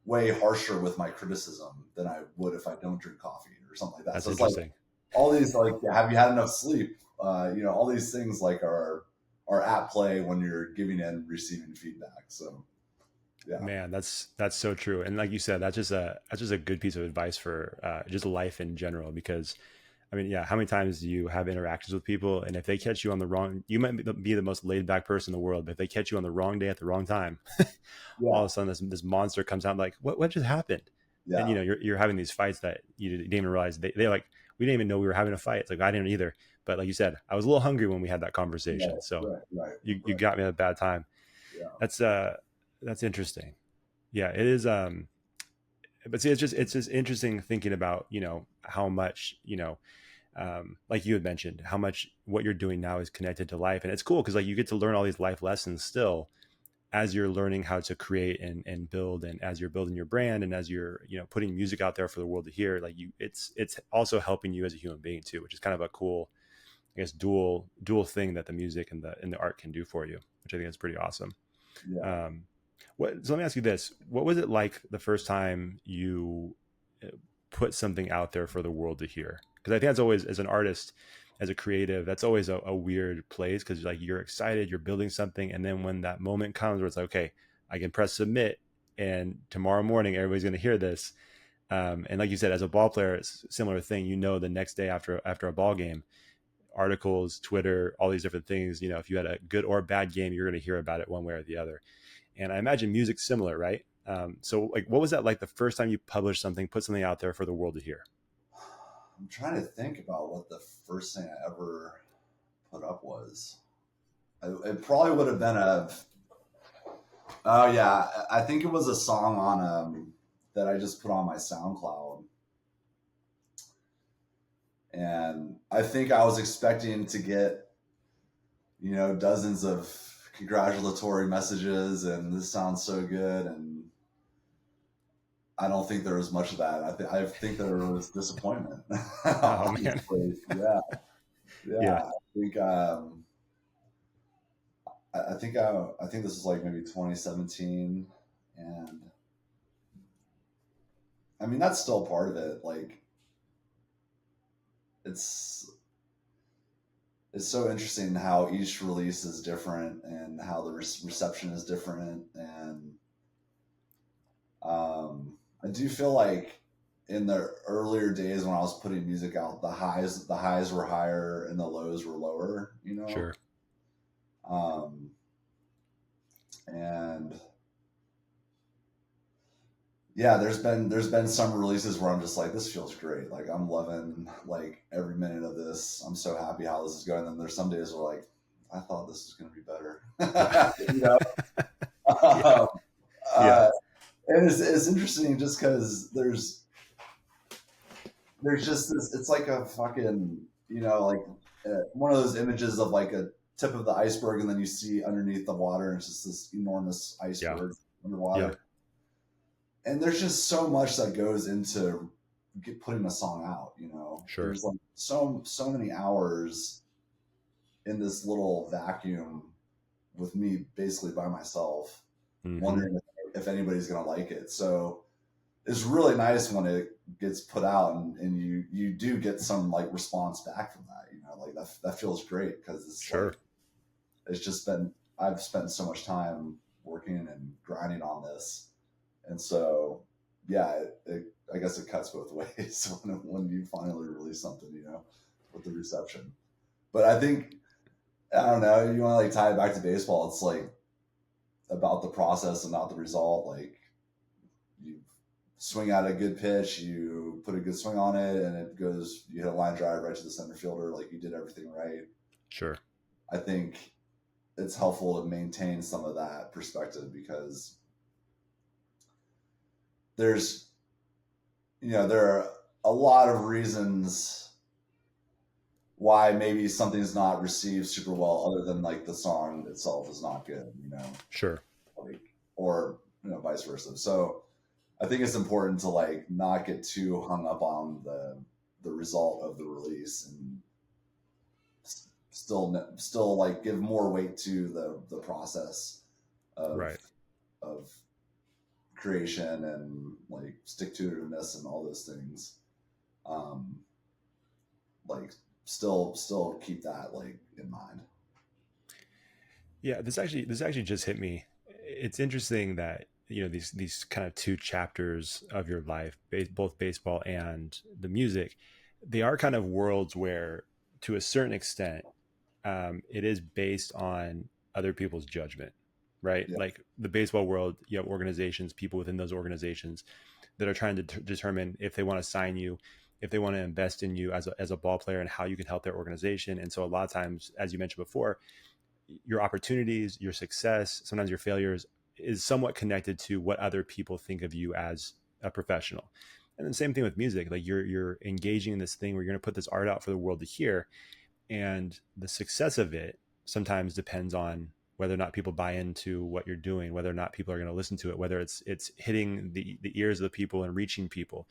harsher with my criticism than I would if I don't drink coffee or something like that. That's So it's like interesting. all these like, have you had enough sleep? All these things like are at play when you're giving and receiving feedback. So yeah, Man, that's so true. And like you said, that's just a good piece of advice for just life in general. Because I mean, yeah, how many times do you have interactions with people, and if they catch you on the wrong, you might be the most laid back person in the world, but if they catch you on the wrong day at the wrong time, all yeah, of a sudden this monster comes out like, what just happened? And yeah, you're having these fights that you didn't even realize they like, we didn't even know we were having a fight. It's like I didn't either. But like you said, I was a little hungry when we had that conversation. right, So right, right, you right. got me at a bad time. Yeah, That's interesting. Yeah, it is. But see, it's just interesting thinking about, how much, like you had mentioned, how much what you're doing now is connected to life. And it's cool because like you get to learn all these life lessons still as you're learning how to create and build, and as you're building your brand, and as you're, putting music out there for the world to hear. Like it's also helping you as a human being too, which is kind of a cool, I guess, dual thing that the music and the art can do for you, which I think is pretty awesome. yeah. um so let me ask you this: what was it like the first time you uh, put something out there for the world to hear? Because I think that's always, as an artist, as a creative, that's always a weird place, because like you're excited, you're building something, and then when that moment comes where it's like, okay, I can press submit, and tomorrow morning everybody's going to hear this. And like you said, as a ball player, it's a similar thing. The next day after a ball game, articles, Twitter, all these different things. If you had a good or bad game, you're going to hear about it one way or the other. And I imagine music's similar, right? So like, what was that like the first time you published something, put something out there for the world to hear? I'm trying to think about what the first thing I ever put up was. It probably would have been oh yeah, I think it was a song on that I just put on my SoundCloud, and I think I was expecting to get dozens of congratulatory messages and this sounds so good, and I don't think there was much of that. I think there was disappointment. Oh man. Honestly, yeah, Yeah. yeah. I think this was like maybe 2017, and I mean that's still part of it. Like it's it's so interesting how each release is different and how the reception is different, and I do feel like in the earlier days when I was putting music out, the highs were higher and the lows were lower. Sure. Um, and yeah, there's been some releases where I'm just like, this feels great. Like I'm loving like every minute of this. I'm so happy how this is going. And there's some days where like, I thought this was going to be better. Yeah. you know, Yeah. um, Yeah. uh, and it's interesting just because there's just this. It's like a fucking like one of those images of like a tip of the iceberg, and then you see underneath the water, and it's just this enormous Yeah. iceberg Yeah. underwater. And there's just so much that goes into putting a song out. Sure. There's like so many hours in this little vacuum with me basically by myself, Mm-hmm. wondering if anybody's gonna like it. So it's really nice when it gets put out and you do get some like response back from that. Like that feels great because it's Sure. like it's just been I've spent so much time working and grinding on this, And so, yeah, I guess it cuts both ways when you finally release something, with the reception. But I think, I don't know, you want to like tie it back to baseball. It's like about the process and not the result. Like you swing out a good pitch, you put a good swing on it, and it goes, you hit a line drive right to the center fielder. Like you did everything right. Sure. I think it's helpful to maintain some of that perspective because there's, there are a lot of reasons why maybe something's not received super well, other than like the song itself is not good, Sure. like, or vice versa. So I think it's important to like not get too hung up on the result of the release, and still like give more weight to the process of Right. of creation and like stick to itiveness and all those things. Um, like still keep that like in mind. Yeah, this actually just hit me. It's interesting that these kind of two chapters of your life, both baseball and the music, they are kind of worlds where, to a certain extent, it is based on other people's judgment, right? Yeah, Like the baseball world, you have organizations, people within those organizations that are trying to determine if they want to sign you, if they want to invest in you as a ball player, and how you can help their organization. And so a lot of times, as you mentioned before, your opportunities, your success, sometimes your failures is somewhat connected to what other people think of you as a professional. And then same thing with music. Like you're engaging in this thing where you're going to put this art out for the world to hear, and the success of it sometimes depends on whether or not people buy into what you're doing, whether or not people are going to listen to it, whether it's hitting the ears of the people and reaching people.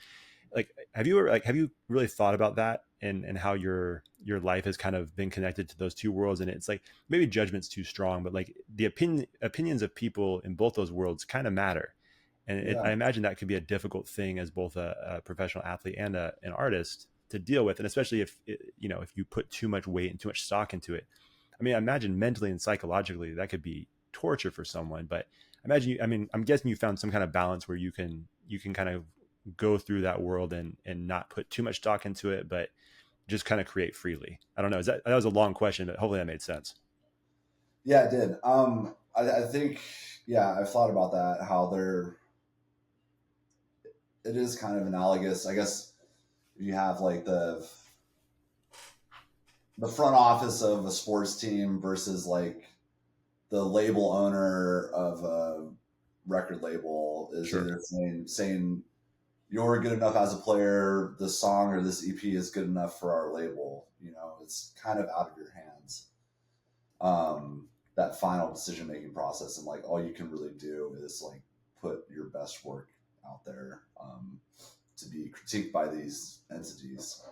Like have you really thought about that, and how your life has kind of been connected to those two worlds? And it's like, maybe judgment's too strong, but like the opinions of people in both those worlds kind of matter. And yeah, I imagine that could be a difficult thing as both a professional athlete and an artist to deal with, and especially if if you put too much weight and too much stock into it. I mean, I imagine mentally and psychologically that could be torture for someone. But I'm guessing you found some kind of balance where you can kind of go through that world and not put too much stock into it, but just kind of create freely. I don't know. That was a long question, but hopefully that made sense. yeah, it did. I think, yeah, I've thought about that. How it is kind of analogous, I guess. You have like the front office of a sports team versus like the label owner of a record label is Sure. either saying you're good enough as a player, this song or this EP is good enough for our label. It's kind of out of your hands. That final decision making process, and like all you can really do is like put your best work out there, to be critiqued by these entities.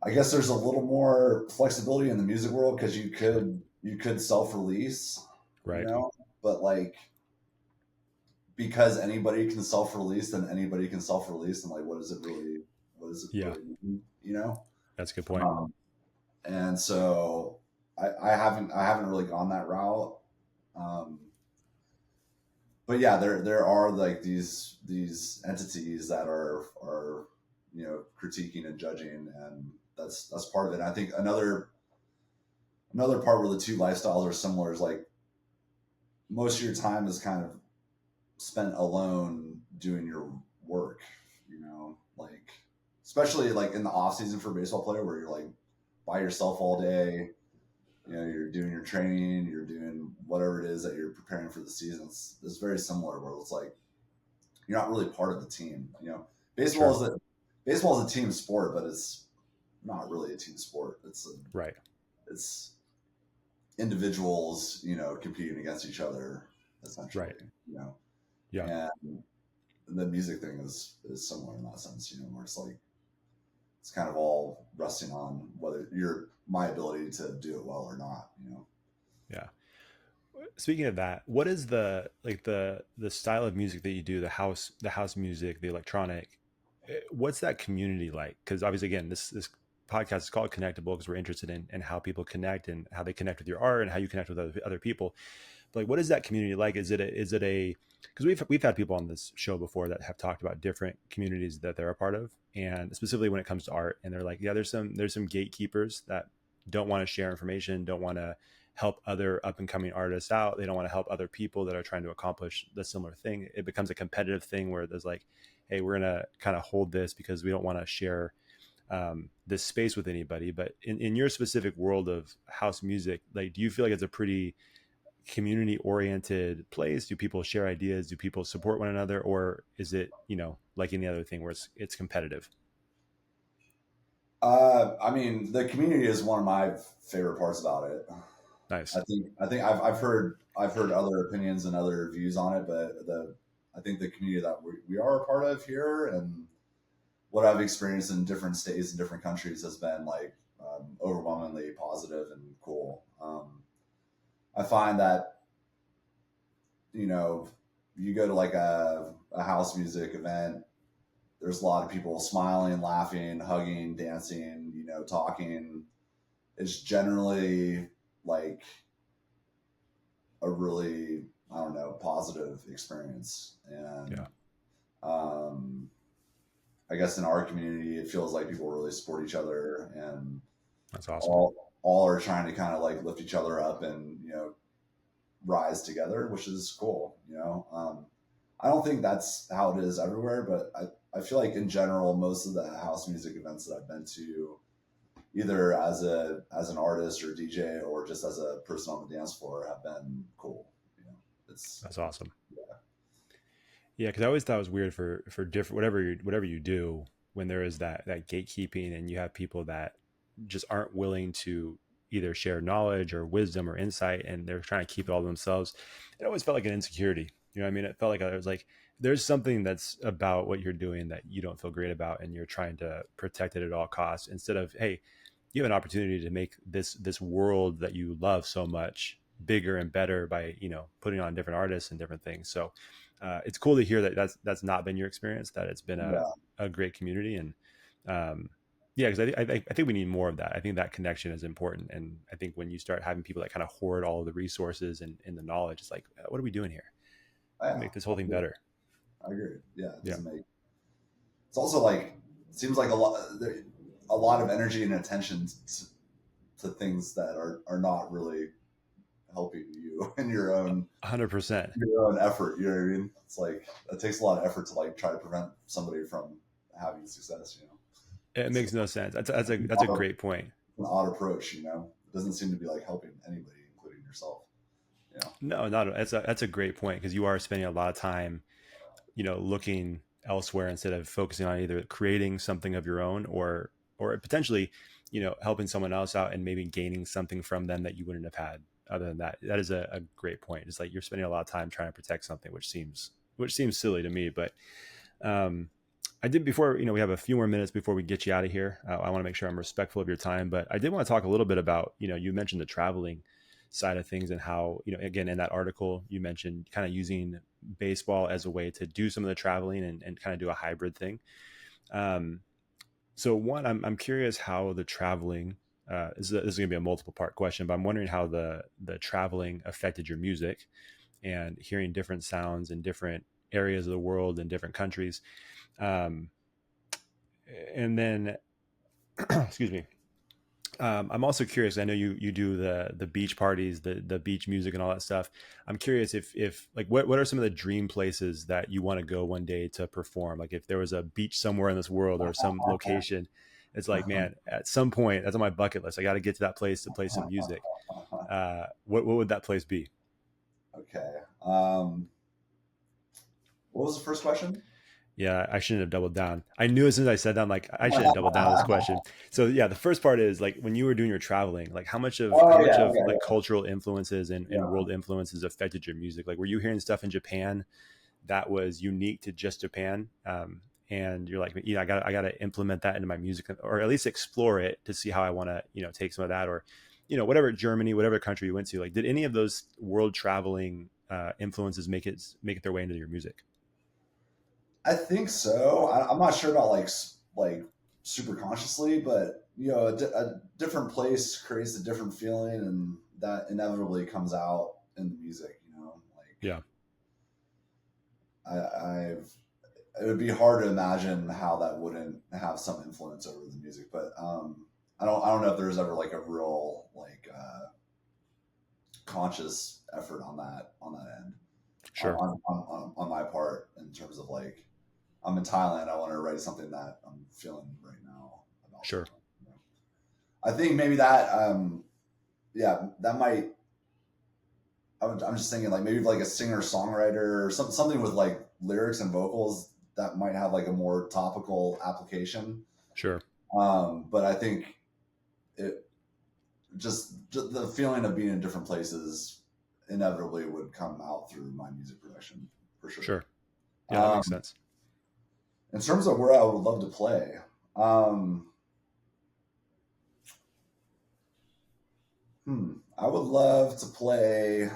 I guess there's a little more flexibility in the music world because Sure. you could self release, you Right. know, but like because anybody can self release, then anybody can self release, and like what does it Yeah, really mean, you know? that's a good point. Um, and so I haven't really gone that route. Um, but yeah, there are like these entities that are critiquing and judging, and that's part of it. And I think another part where the two lifestyles are similar is like most of your time is kind of spent alone doing your work, like especially like in the off season for a baseball player where you're like by yourself all day. You're doing your training, you're doing whatever it is that you're preparing for the season. It's very similar where it's like you're not really part of the team. Baseball Sure. is a baseball is a team sport, but it's not really a team sport. Right. It's individuals, competing against each other essentially. Right. You know, Yeah. and the music thing is similar in that sense. Where it's like it's kind of all resting on whether my ability to do it well or not. Yeah. Speaking of that, what is the style of music that you do, the house music, the electronic? What's that community like? Because obviously, again, this podcast is called Connectable because we're interested in how people connect and how they connect with your art and how you connect with other people. But like, what is that community like? Is it a, because we've had people on this show before that have talked about different communities that they're a part of, and specifically when it comes to art, and they're like, yeah, there's some gatekeepers that don't want to share information, don't want to help other up and coming artists out. They don't want to help other people that are trying to accomplish the similar thing. It becomes a competitive thing where there's like, hey, we're gonna kind of hold this because we don't want to share this space with anybody. But in your specific world of house music, like, do you feel like it's a pretty community oriented place? Do people share ideas? Do people support one another? Or is it, like any other thing where it's competitive? I mean, the community is one of my favorite parts about it. Nice. I think I've heard other opinions and other views on it, but I think the community that we are a part of here and what I've experienced in different states and different countries has been like overwhelmingly positive and cool. I find that, you know, you go to like a house music event, there's a lot of people smiling, laughing, hugging, dancing, talking. It's generally like a really, I don't know, positive experience. And Yeah, um, I guess in our community, it feels like people really support each other and that's awesome. all are trying to kind of like lift each other up and, rise together, which is cool. I don't think that's how it is everywhere, but I feel like in general, most of the house music events that I've been to, either as an artist or DJ or just as a person on the dance floor, have been cool. It's That's awesome. yeah, Yeah, because I always thought it was weird for different whatever you do, when there is that gatekeeping and you have people that just aren't willing to either share knowledge or wisdom or insight, and they're trying to keep it all to themselves. It always felt like an insecurity. You know what I mean? It felt like I was like, there's something that's about what you're doing that you don't feel great about, and you're trying to protect it at all costs. Instead of, hey, you have an opportunity to make this world that you love so much bigger and better by putting on different artists and different things. So it's cool to hear that that's not been your experience, that it's been yeah, a great community. And um, yeah, because I think we need more of that. I think that connection is important, and I think when you start having people that kind of hoard all of the resources and the knowledge, it's like, what are we doing here? yeah. Make this whole thing better. I agree. Yeah, it Yeah, doesn't make. It's also like it seems like a lot of energy and attention to things that are not really helping you in 100%. your own effort. You know what I mean? It's like it takes a lot of effort to like try to prevent somebody from having success. It It's makes no sense. That's a an great point. odd approach. It doesn't seem to be like helping anybody, including yourself. No, not that's a great point, because you are spending a lot of time, looking elsewhere instead of focusing on either creating something of your own, or potentially, helping someone else out and maybe gaining something from them that you wouldn't have had other than that. That is a great point. It's like you're spending a lot of time trying to protect something, which seems silly to me. But um, I did, before, we have a few more minutes before we get you out of here. I want to make sure I'm respectful of your time, but I did want to talk a little bit about, you mentioned the traveling side of things, and how, again, in that article, you mentioned kind of using baseball as a way to do some of the traveling and kind of do a hybrid thing. Um, so one, I'm curious how the traveling, this is going to be a multiple part question, but I'm wondering how the traveling affected your music and hearing different sounds in different areas of the world and different countries. Um, and then, excuse me. I'm also curious. I know you do the beach parties, the beach music, and all that stuff. I'm curious if like what are some of the dream places that you want to go one day to perform? Like if there was a beach somewhere in this world or some location, it's like, man, at some point that's on my bucket list. I got to get to that place to play some music. What would that place be? Okay. What was the first question? Yeah, I shouldn't have doubled down. I knew as soon as I said that, I'm like, I shouldn't double down on this question. So yeah, the first part is like, when you were doing your traveling, like how Oh much yeah, of okay, like cultural influences and yeah. world influences affected your music? Like, were you hearing stuff in Japan that was unique to just Japan? And you're like, I gotta implement that into my music, or at least explore it to see how I want to, take some of that, or, whatever, Germany, whatever country you went to. Like, did any of those world traveling influences make it their way into your music? I think so. I'm not sure about like super consciously, but a different place creates a different feeling, and that inevitably comes out in the music. Like Yeah. I've it would be hard to imagine how that wouldn't have some influence over the music, but I don't know if there's ever like a real like conscious effort on that end Sure. on my part in terms of like I'm in Thailand. I want to write something that I'm feeling right now about Sure. something. I think maybe that yeah, that might. I'm just thinking like maybe like a singer songwriter or something with like lyrics and vocals that might have like a more topical application. Sure. But I think it just the feeling of being in different places inevitably would come out through my music production for sure. Sure. Yeah, that Um, makes sense. in terms of where I would love to play, um, I would love to play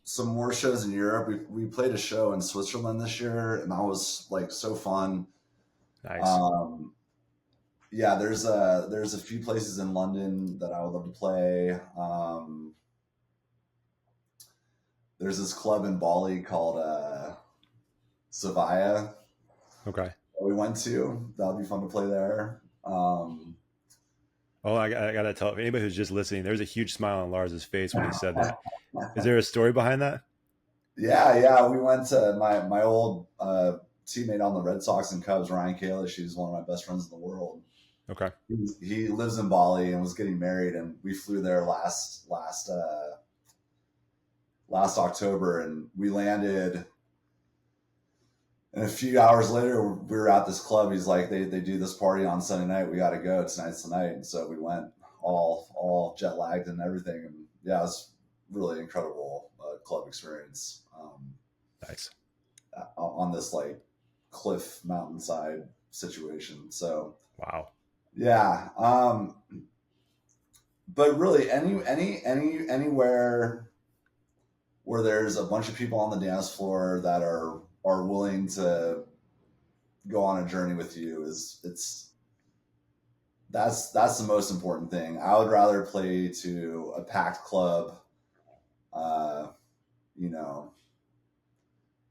some more shows in Europe. We played a show in Switzerland this year, and that was like so fun. Nice. Um, yeah, there's a few places in London that I would love to play. There's this club in Bali called Savaya Okay. that we went to. That would be fun to play there. Oh, I gotta tell anybody who's just listening, there's a huge smile on Lars's face when he said that. Is there a story behind that? Yeah. We went to my old teammate on the Red Sox and Cubs, Ryan Kalish. He's one of my best friends in the world. Okay. He lives in Bali and was getting married, and we flew there last October, and we landed. And a few hours later, we were at this club. He's like, they do this party on Sunday night. We got to go. Tonight's the night. And so we went all jet lagged and everything. And yeah, it was really incredible club experience Nice. on this like cliff mountainside situation. So Wow. yeah. But really anywhere where there's a bunch of people on the dance floor that are willing to go on a journey with you that's the most important thing. I would rather play to a packed club, uh, you know,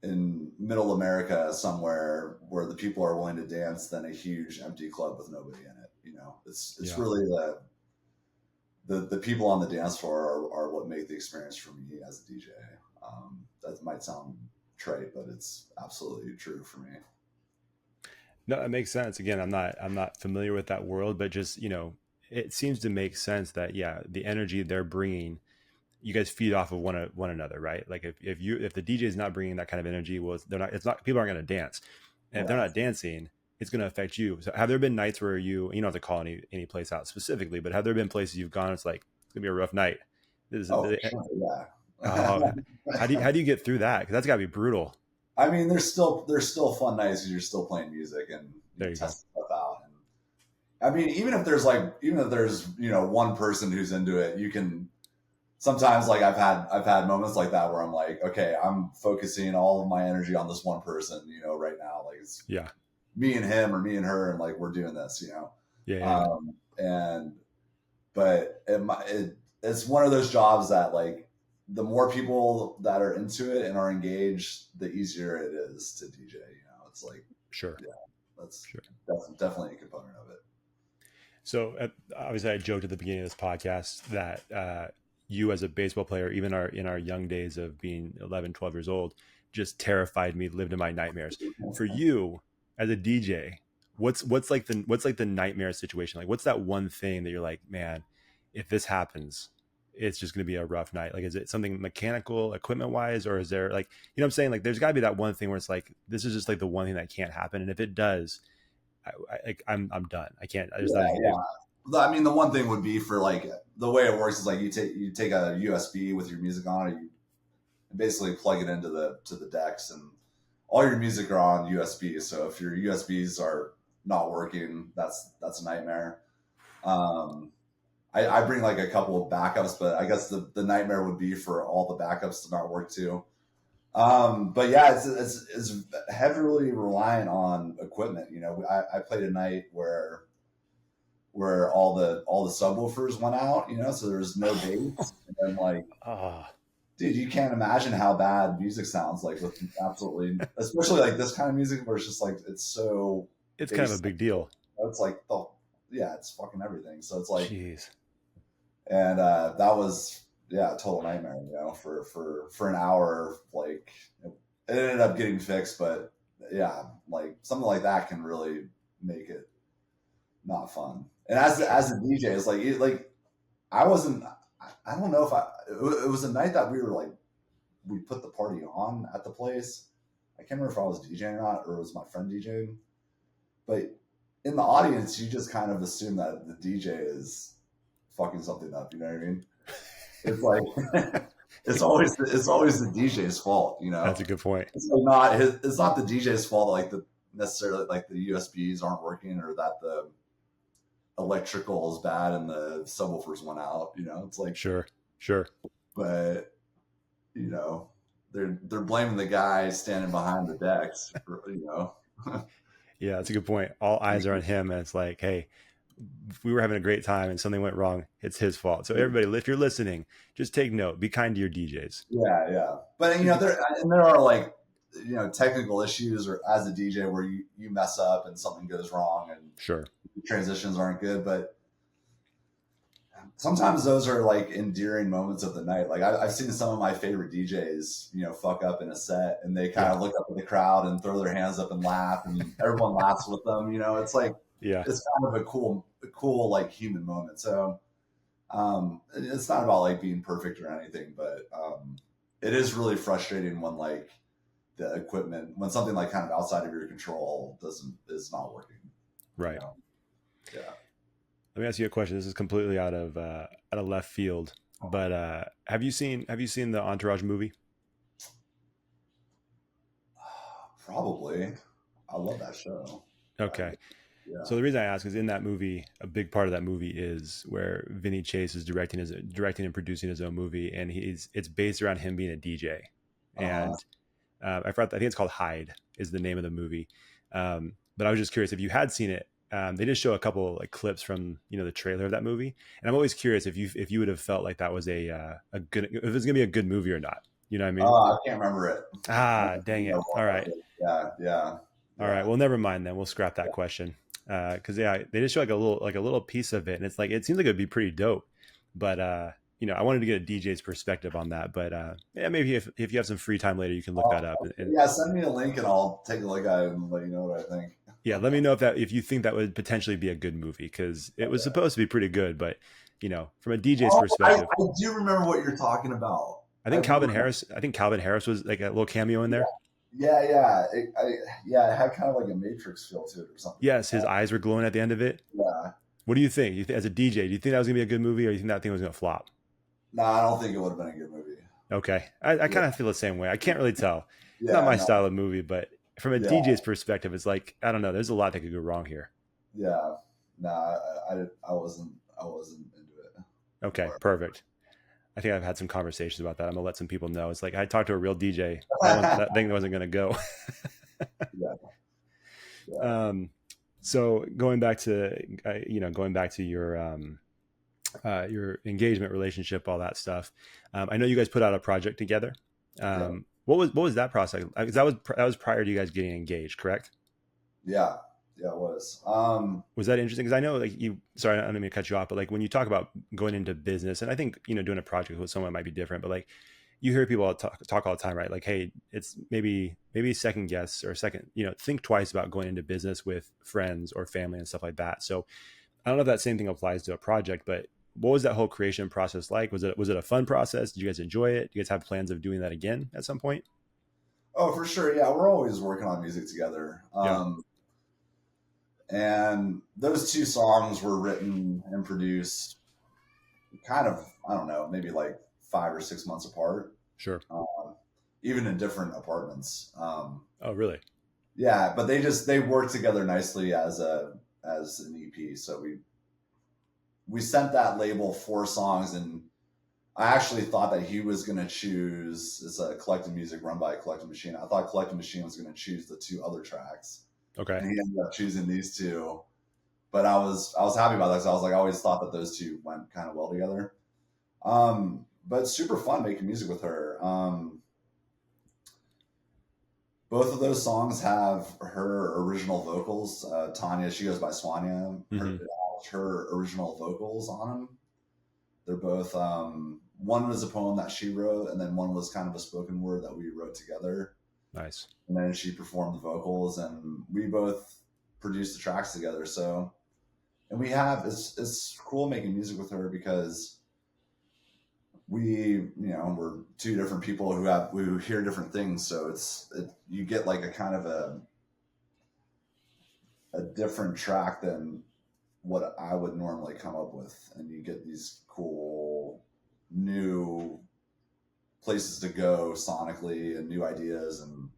in middle America somewhere where the people are willing to dance than a huge empty club with nobody in it. It's really the people on the dance floor are what make the experience for me as a DJ. That might sound trite, but it's absolutely true for me. No, it makes sense. Again, I'm not familiar with that world, but just, it seems to make sense that, yeah, the energy they're bringing, you guys feed off of one another, right? Like if the DJ is not bringing that kind of energy, well, it's not, people aren't going to dance. And if they're not dancing, it's going to affect you. So have there been nights where you don't have to call any place out specifically, but have there been places you've gone, it's like, it's gonna be a rough night. Sure, yeah. Oh, how do you get through that? Because that's gotta be brutal. I mean, there's still fun nights because you're still playing music and There you go. test stuff out. And I mean, even if there's one person who's into it, you can sometimes like I've had moments like that where I'm like, okay, I'm focusing all of my energy on this one person, right now. Like it's Yeah. me and him or me and her, and like we're doing this, Yeah. But it's one of those jobs that like the more people that are into it and are engaged, the easier it is to DJ. It's like, Sure. yeah, that's Sure. definitely a component of it. So obviously, I joked at the beginning of this podcast that you, as a baseball player, even in our young days of being 11, 12 years old, just terrified me, lived in my nightmares. For you, as a DJ, what's like the nightmare situation? Like, what's that one thing that you're like, man, if this happens, it's just going to be a rough night? Like, is it something mechanical, equipment wise, or is there like, what I'm saying? Like, there's got to be that one thing where it's like, this is just like the one thing that can't happen, and if it does, I'm done. I can't. There's nothing to do. I mean, the one thing would be for like the way it works is like you take a USB with your music on it, you basically plug it into the decks, and all your music are on USB. So if your USBs are not working, that's a nightmare. I bring like a couple of backups, but I guess the nightmare would be for all the backups to not work too. But yeah, it's heavily reliant on equipment. I played a night where where all the subwoofers went out, so there's no bass. And then like, Oh, dude, you can't imagine how bad music sounds like with absolutely, especially like this kind of music where it's just like it's so it's kind of a bass. big deal. It's like yeah, it's fucking everything. So it's like, Jeez. and that was a total nightmare, for an hour. Like it ended up getting fixed, but yeah, like something like that can really make it not fun. And as a DJ, it's like I wasn't. I don't know if it was a night that we put the party on at the place. I can't remember if I was DJing or not, or it was my friend DJing. But in the audience, you just kind of assume that the DJ is fucking something up. You know what I mean? It's like it's always the DJ's fault. That's a good point. It's like it's not the DJ's fault. Like necessarily like the USBs aren't working, or that the electrical is bad and the subwoofers went out. It's like Sure. But they're blaming the guy standing behind the decks. Yeah, that's a good point. All eyes are on him, and it's like, hey, if we were having a great time and something went wrong, it's his fault. So everybody, if you're listening, just take note. Be kind to your DJs. Yeah. But there are like technical issues, or as a DJ where you mess up and something goes wrong and Sure, transitions aren't good. But sometimes those are like endearing moments of the night. Like I've seen some of my favorite DJs, fuck up in a set, and they kind of look up at the crowd and throw their hands up and laugh, and everyone laughs with them. It's like, it's kind of a cool like human moment. So it's not about like being perfect or anything, but it is really frustrating when like the equipment, when something like kind of outside of your control is not working. Right. Yeah. Let me ask you a question. This is completely out of left field, but have you seen the Entourage movie? Probably. I love that show. Okay. Yeah. So the reason I ask is in that movie, a big part of that movie is where Vinny Chase is directing and producing his own movie, and it's based around him being a DJ. And I think it's called Hyde is the name of the movie. But I was just curious if you had seen it. They just show a couple like clips from the trailer of that movie, and I'm always curious if you would have felt like that was a good, if it was gonna be a good movie or not. You know what I mean? I can't remember it. Dang it! All right. Yeah. All right. Well, never mind then. We'll scrap that question. Because they just show like a little piece of it, and it's like it seems like it would be pretty dope. But I wanted to get a DJ's perspective on that. But maybe if you have some free time later, you can look that up. Send me a link and I'll take a look at it and let you know what I think. Yeah, let me know if you think that would potentially be a good movie, because it was supposed to be pretty good, but from a DJ's perspective, I do remember what you're talking about. I think Calvin Harris was like a little cameo in there. Yeah. It had kind of like a Matrix feel to it or something. Yes, his eyes were glowing at the end of it. Yeah. What do you think? As a DJ, do you think that was gonna be a good movie, or do you think that thing was gonna flop? No, I don't think it would have been a good movie. Okay, I kind of feel the same way. I can't really tell. It's not my style of movie, but from a DJ's perspective, it's like, I don't know. There's a lot that could go wrong here. Yeah. No, I wasn't into it. Okay, perfect. I think I've had some conversations about that. I'm gonna let some people know. It's like I talked to a real DJ. That thing wasn't gonna go. Yeah. So going back to your engagement relationship, all that stuff. I know you guys put out a project together. What was that process? Because that was prior to you guys getting engaged, correct? Yeah, it was. Was that interesting? Because I know, like, sorry, I don't mean to cut you off, but like when you talk about going into business, and I think doing a project with someone might be different, but like you hear people talk all the time, right? Like, hey, it's maybe second guess or think twice about going into business with friends or family and stuff like that. So I don't know if that same thing applies to a project, but what was that whole creation process like? Was it a fun process? Did you guys enjoy it? Do you guys have plans of doing that again at some point? Oh, for sure. Yeah, we're always working on music together. And those two songs were written and produced kind of, I don't know, maybe like 5 or 6 months apart. Sure. Even in different apartments. Oh, really? Yeah, but they work together nicely as an EP. So we sent that label 4 songs, and I actually thought that he was going to choose, it's a Collective Music run by Collective Machine. I thought Collective Machine was going to choose the 2 other tracks. Okay. And he ended up choosing these 2. but I was happy about that because I was like, I always thought that those two went kind of well together. But super fun making music with her. Both of those songs have her original vocals. Tanya, she goes by Swanya. Mm-hmm. Her original vocals on them. They're both. One was a poem that she wrote, and then one was kind of a spoken word that we wrote together. Nice. And then she performed the vocals, and we both produced the tracks together. So, and we have it's cool making music with her because we're two different people who hear different things. So you get like a kind of a different track than what I would normally come up with, and you get these cool new places to go sonically and new ideas and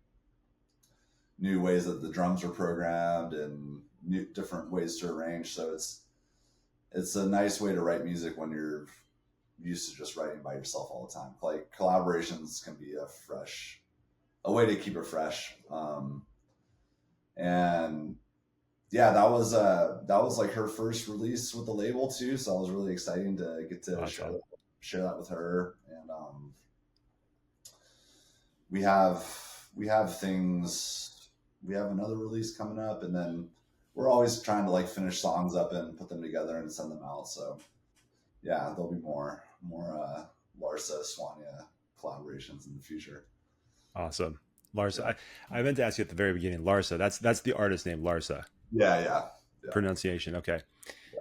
new ways that the drums are programmed and new different ways to arrange. So it's a nice way to write music when you're used to just writing by yourself all the time. Like collaborations can be a way to keep it fresh. And yeah, that was like her first release with the label too. So I was really excited to get to share that with her. And we have things. We have another release coming up, and then we're always trying to like finish songs up and put them together and send them out. So yeah, there'll be more LARSa Swanya collaborations in the future. Awesome. LARSa. I meant to ask you at the very beginning, LARSa. That's the artist name, LARSa. Yeah. Pronunciation. Okay.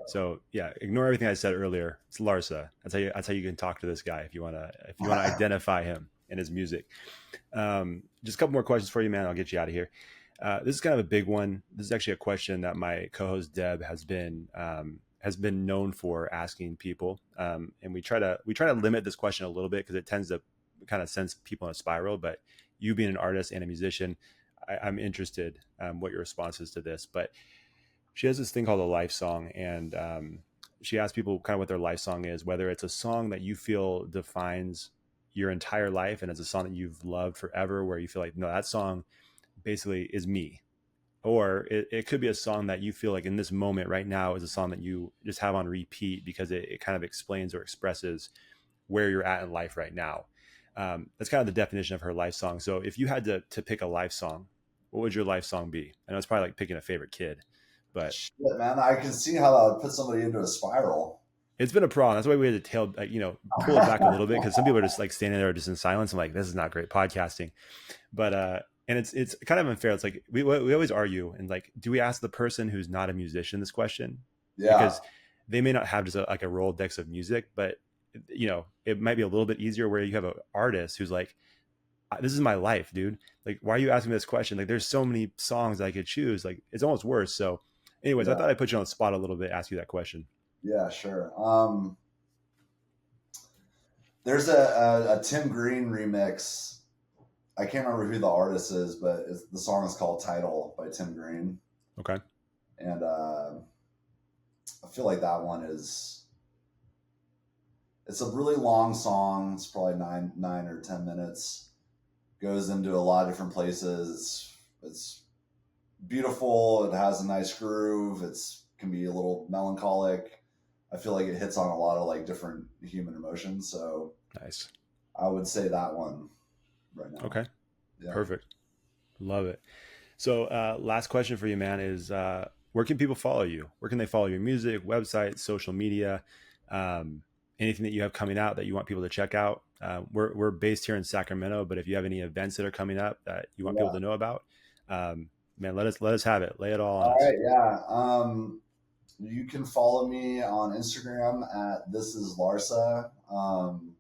So yeah, ignore everything I said earlier. It's LARSa. That's how you can talk to this guy if you wanna identify him and his music. Just a couple more questions for you, man. I'll get you out of here. This is kind of a big one. This is actually a question that my co-host Deb has been known for asking people, and we try to limit this question a little bit because it tends to kind of send people in a spiral. But you being an artist and a musician, I'm interested what your response is to this. But she has this thing called a life song, and she asks people kind of what their life song is, whether it's a song that you feel defines your entire life and it's a song that you've loved forever, where you feel like, no, that song basically is me. Or it could be a song that you feel like in this moment right now is a song that you just have on repeat because it kind of explains or expresses where you're at in life right now. That's kind of the definition of her life song. So if you had to pick a life song, what would your life song be? I know it's probably like picking a favorite kid, but shit, man, I can see how that would put somebody into a spiral. it's been a problem. That's why we had to pull it back a little bit, because some people are just like standing there just in silence. I'm like, this is not great podcasting. But and it's kind of unfair. It's like we always argue, and like, do we ask the person who's not a musician this question? Yeah. Because they may not have just like a Rolodex of music, but it might be a little bit easier where you have an artist who's like, this is my life, dude. Like, why are you asking me this question? Like, there's so many songs I could choose. Like, it's almost worse. So anyways, I thought I'd put you on the spot a little bit, ask you that question. Yeah, sure. There's a Tim Green remix. I can't remember who the artist is, but the song is called Title by Tim Green. Okay. And I feel like that one it's a really long song. It's probably 9 or 10 minutes. Goes into a lot of different places. It's beautiful. It has a nice groove. Can be a little melancholic. I feel like it hits on a lot of like different human emotions. So nice. I would say that one right now. Okay. Yeah. Perfect. Love it. So last question for you, man, is where can people follow you? Where can they follow your music, website, social media, anything that you have coming out that you want people to check out? We're based here in Sacramento, but if you have any events that are coming up that you want people to know about, man, let us have it. Lay it all on us. All right. Yeah. You can follow me on Instagram at This Is LARSa, on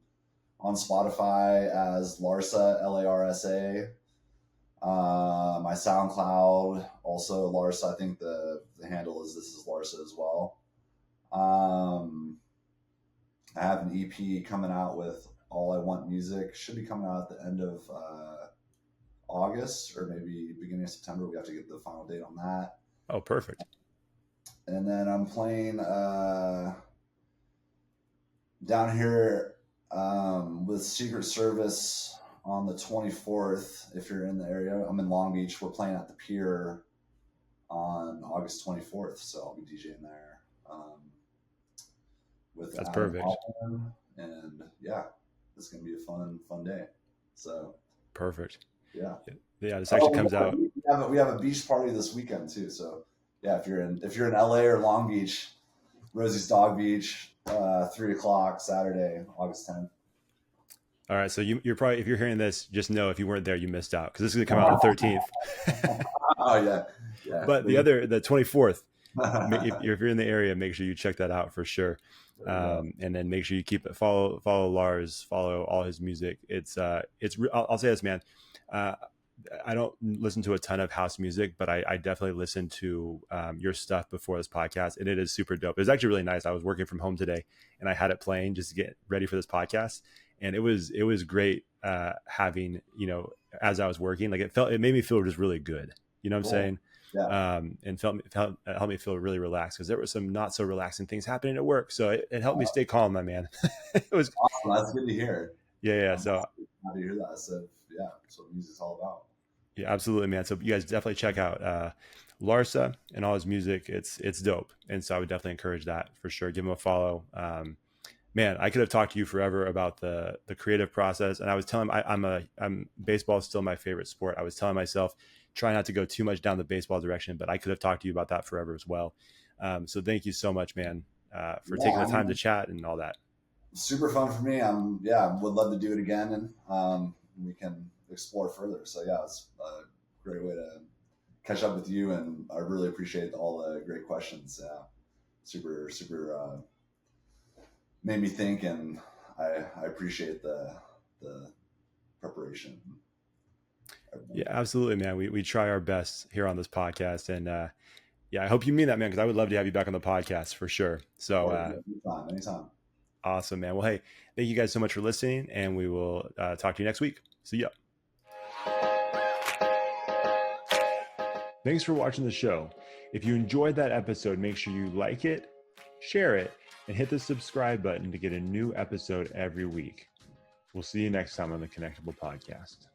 Spotify as LARSa, LARSA. My SoundCloud also LARSa. I think the handle is This Is LARSa as well. I have an EP coming out with All I Want Music. Should be coming out at the end of August or maybe beginning of September. We have to get the final date on that. Oh, perfect. And then I'm playing down here with Secret Service on the 24th. If you're in the area, I'm in Long Beach. We're playing at the Pier on August 24th. So I'll be DJing there with That's Adam perfect. Hoffman, and yeah, it's gonna be a fun day. So Perfect. yeah. Yeah, this actually Oh, comes out. we have a beach party this weekend too. So yeah, if you're in LA or Long Beach, Rosie's Dog Beach, 3 o'clock Saturday, August 10th. All right, so you're probably, if you're hearing this, just know if you weren't there, you missed out, because this is gonna come out on the 13th. Oh yeah. But the 24th, if you're in the area, make sure you check that out for sure. And then make sure you keep it, follow Lars, follow all his music. I'll say this, man. I don't listen to a ton of house music, but I definitely listen to your stuff before this podcast, and it is super dope. It was actually really nice. I was working from home today, and I had it playing just to get ready for this podcast, and it was great having, as I was working, like it made me feel just really good. You know what I'm saying? Yeah. And helped me feel really relaxed, because there were some not so relaxing things happening at work. So it helped me stay calm, my man. It was awesome. That's good to hear. Yeah. I'm So happy to hear that. So yeah, that's what music's all about. yeah, absolutely, man. So you guys definitely check out LARSa and all his music. It's dope. And so I would definitely encourage that for sure. Give him a follow. Man, I could have talked to you forever about the creative process. And I was telling him, I'm baseball is still my favorite sport. I was telling myself, try not to go too much down the baseball direction, but I could have talked to you about that forever as well. So thank you so much, man, for taking the time to chat and all that. Super fun for me. Would love to do it again, and we can explore further. So yeah, it's a great way to catch up with you, and I really appreciate all the great questions. Super made me think, and I appreciate the preparation. Yeah, absolutely, man. We try our best here on this podcast, and yeah, I hope you mean that, man, because I would love to have you back on the podcast for sure. So anytime. Awesome, man. Well, hey, thank you guys so much for listening, and we will talk to you next week. See ya. Thanks for watching the show. If you enjoyed that episode, make sure you like it, share it, and hit the subscribe button to get a new episode every week. We'll see you next time on the Connectable podcast.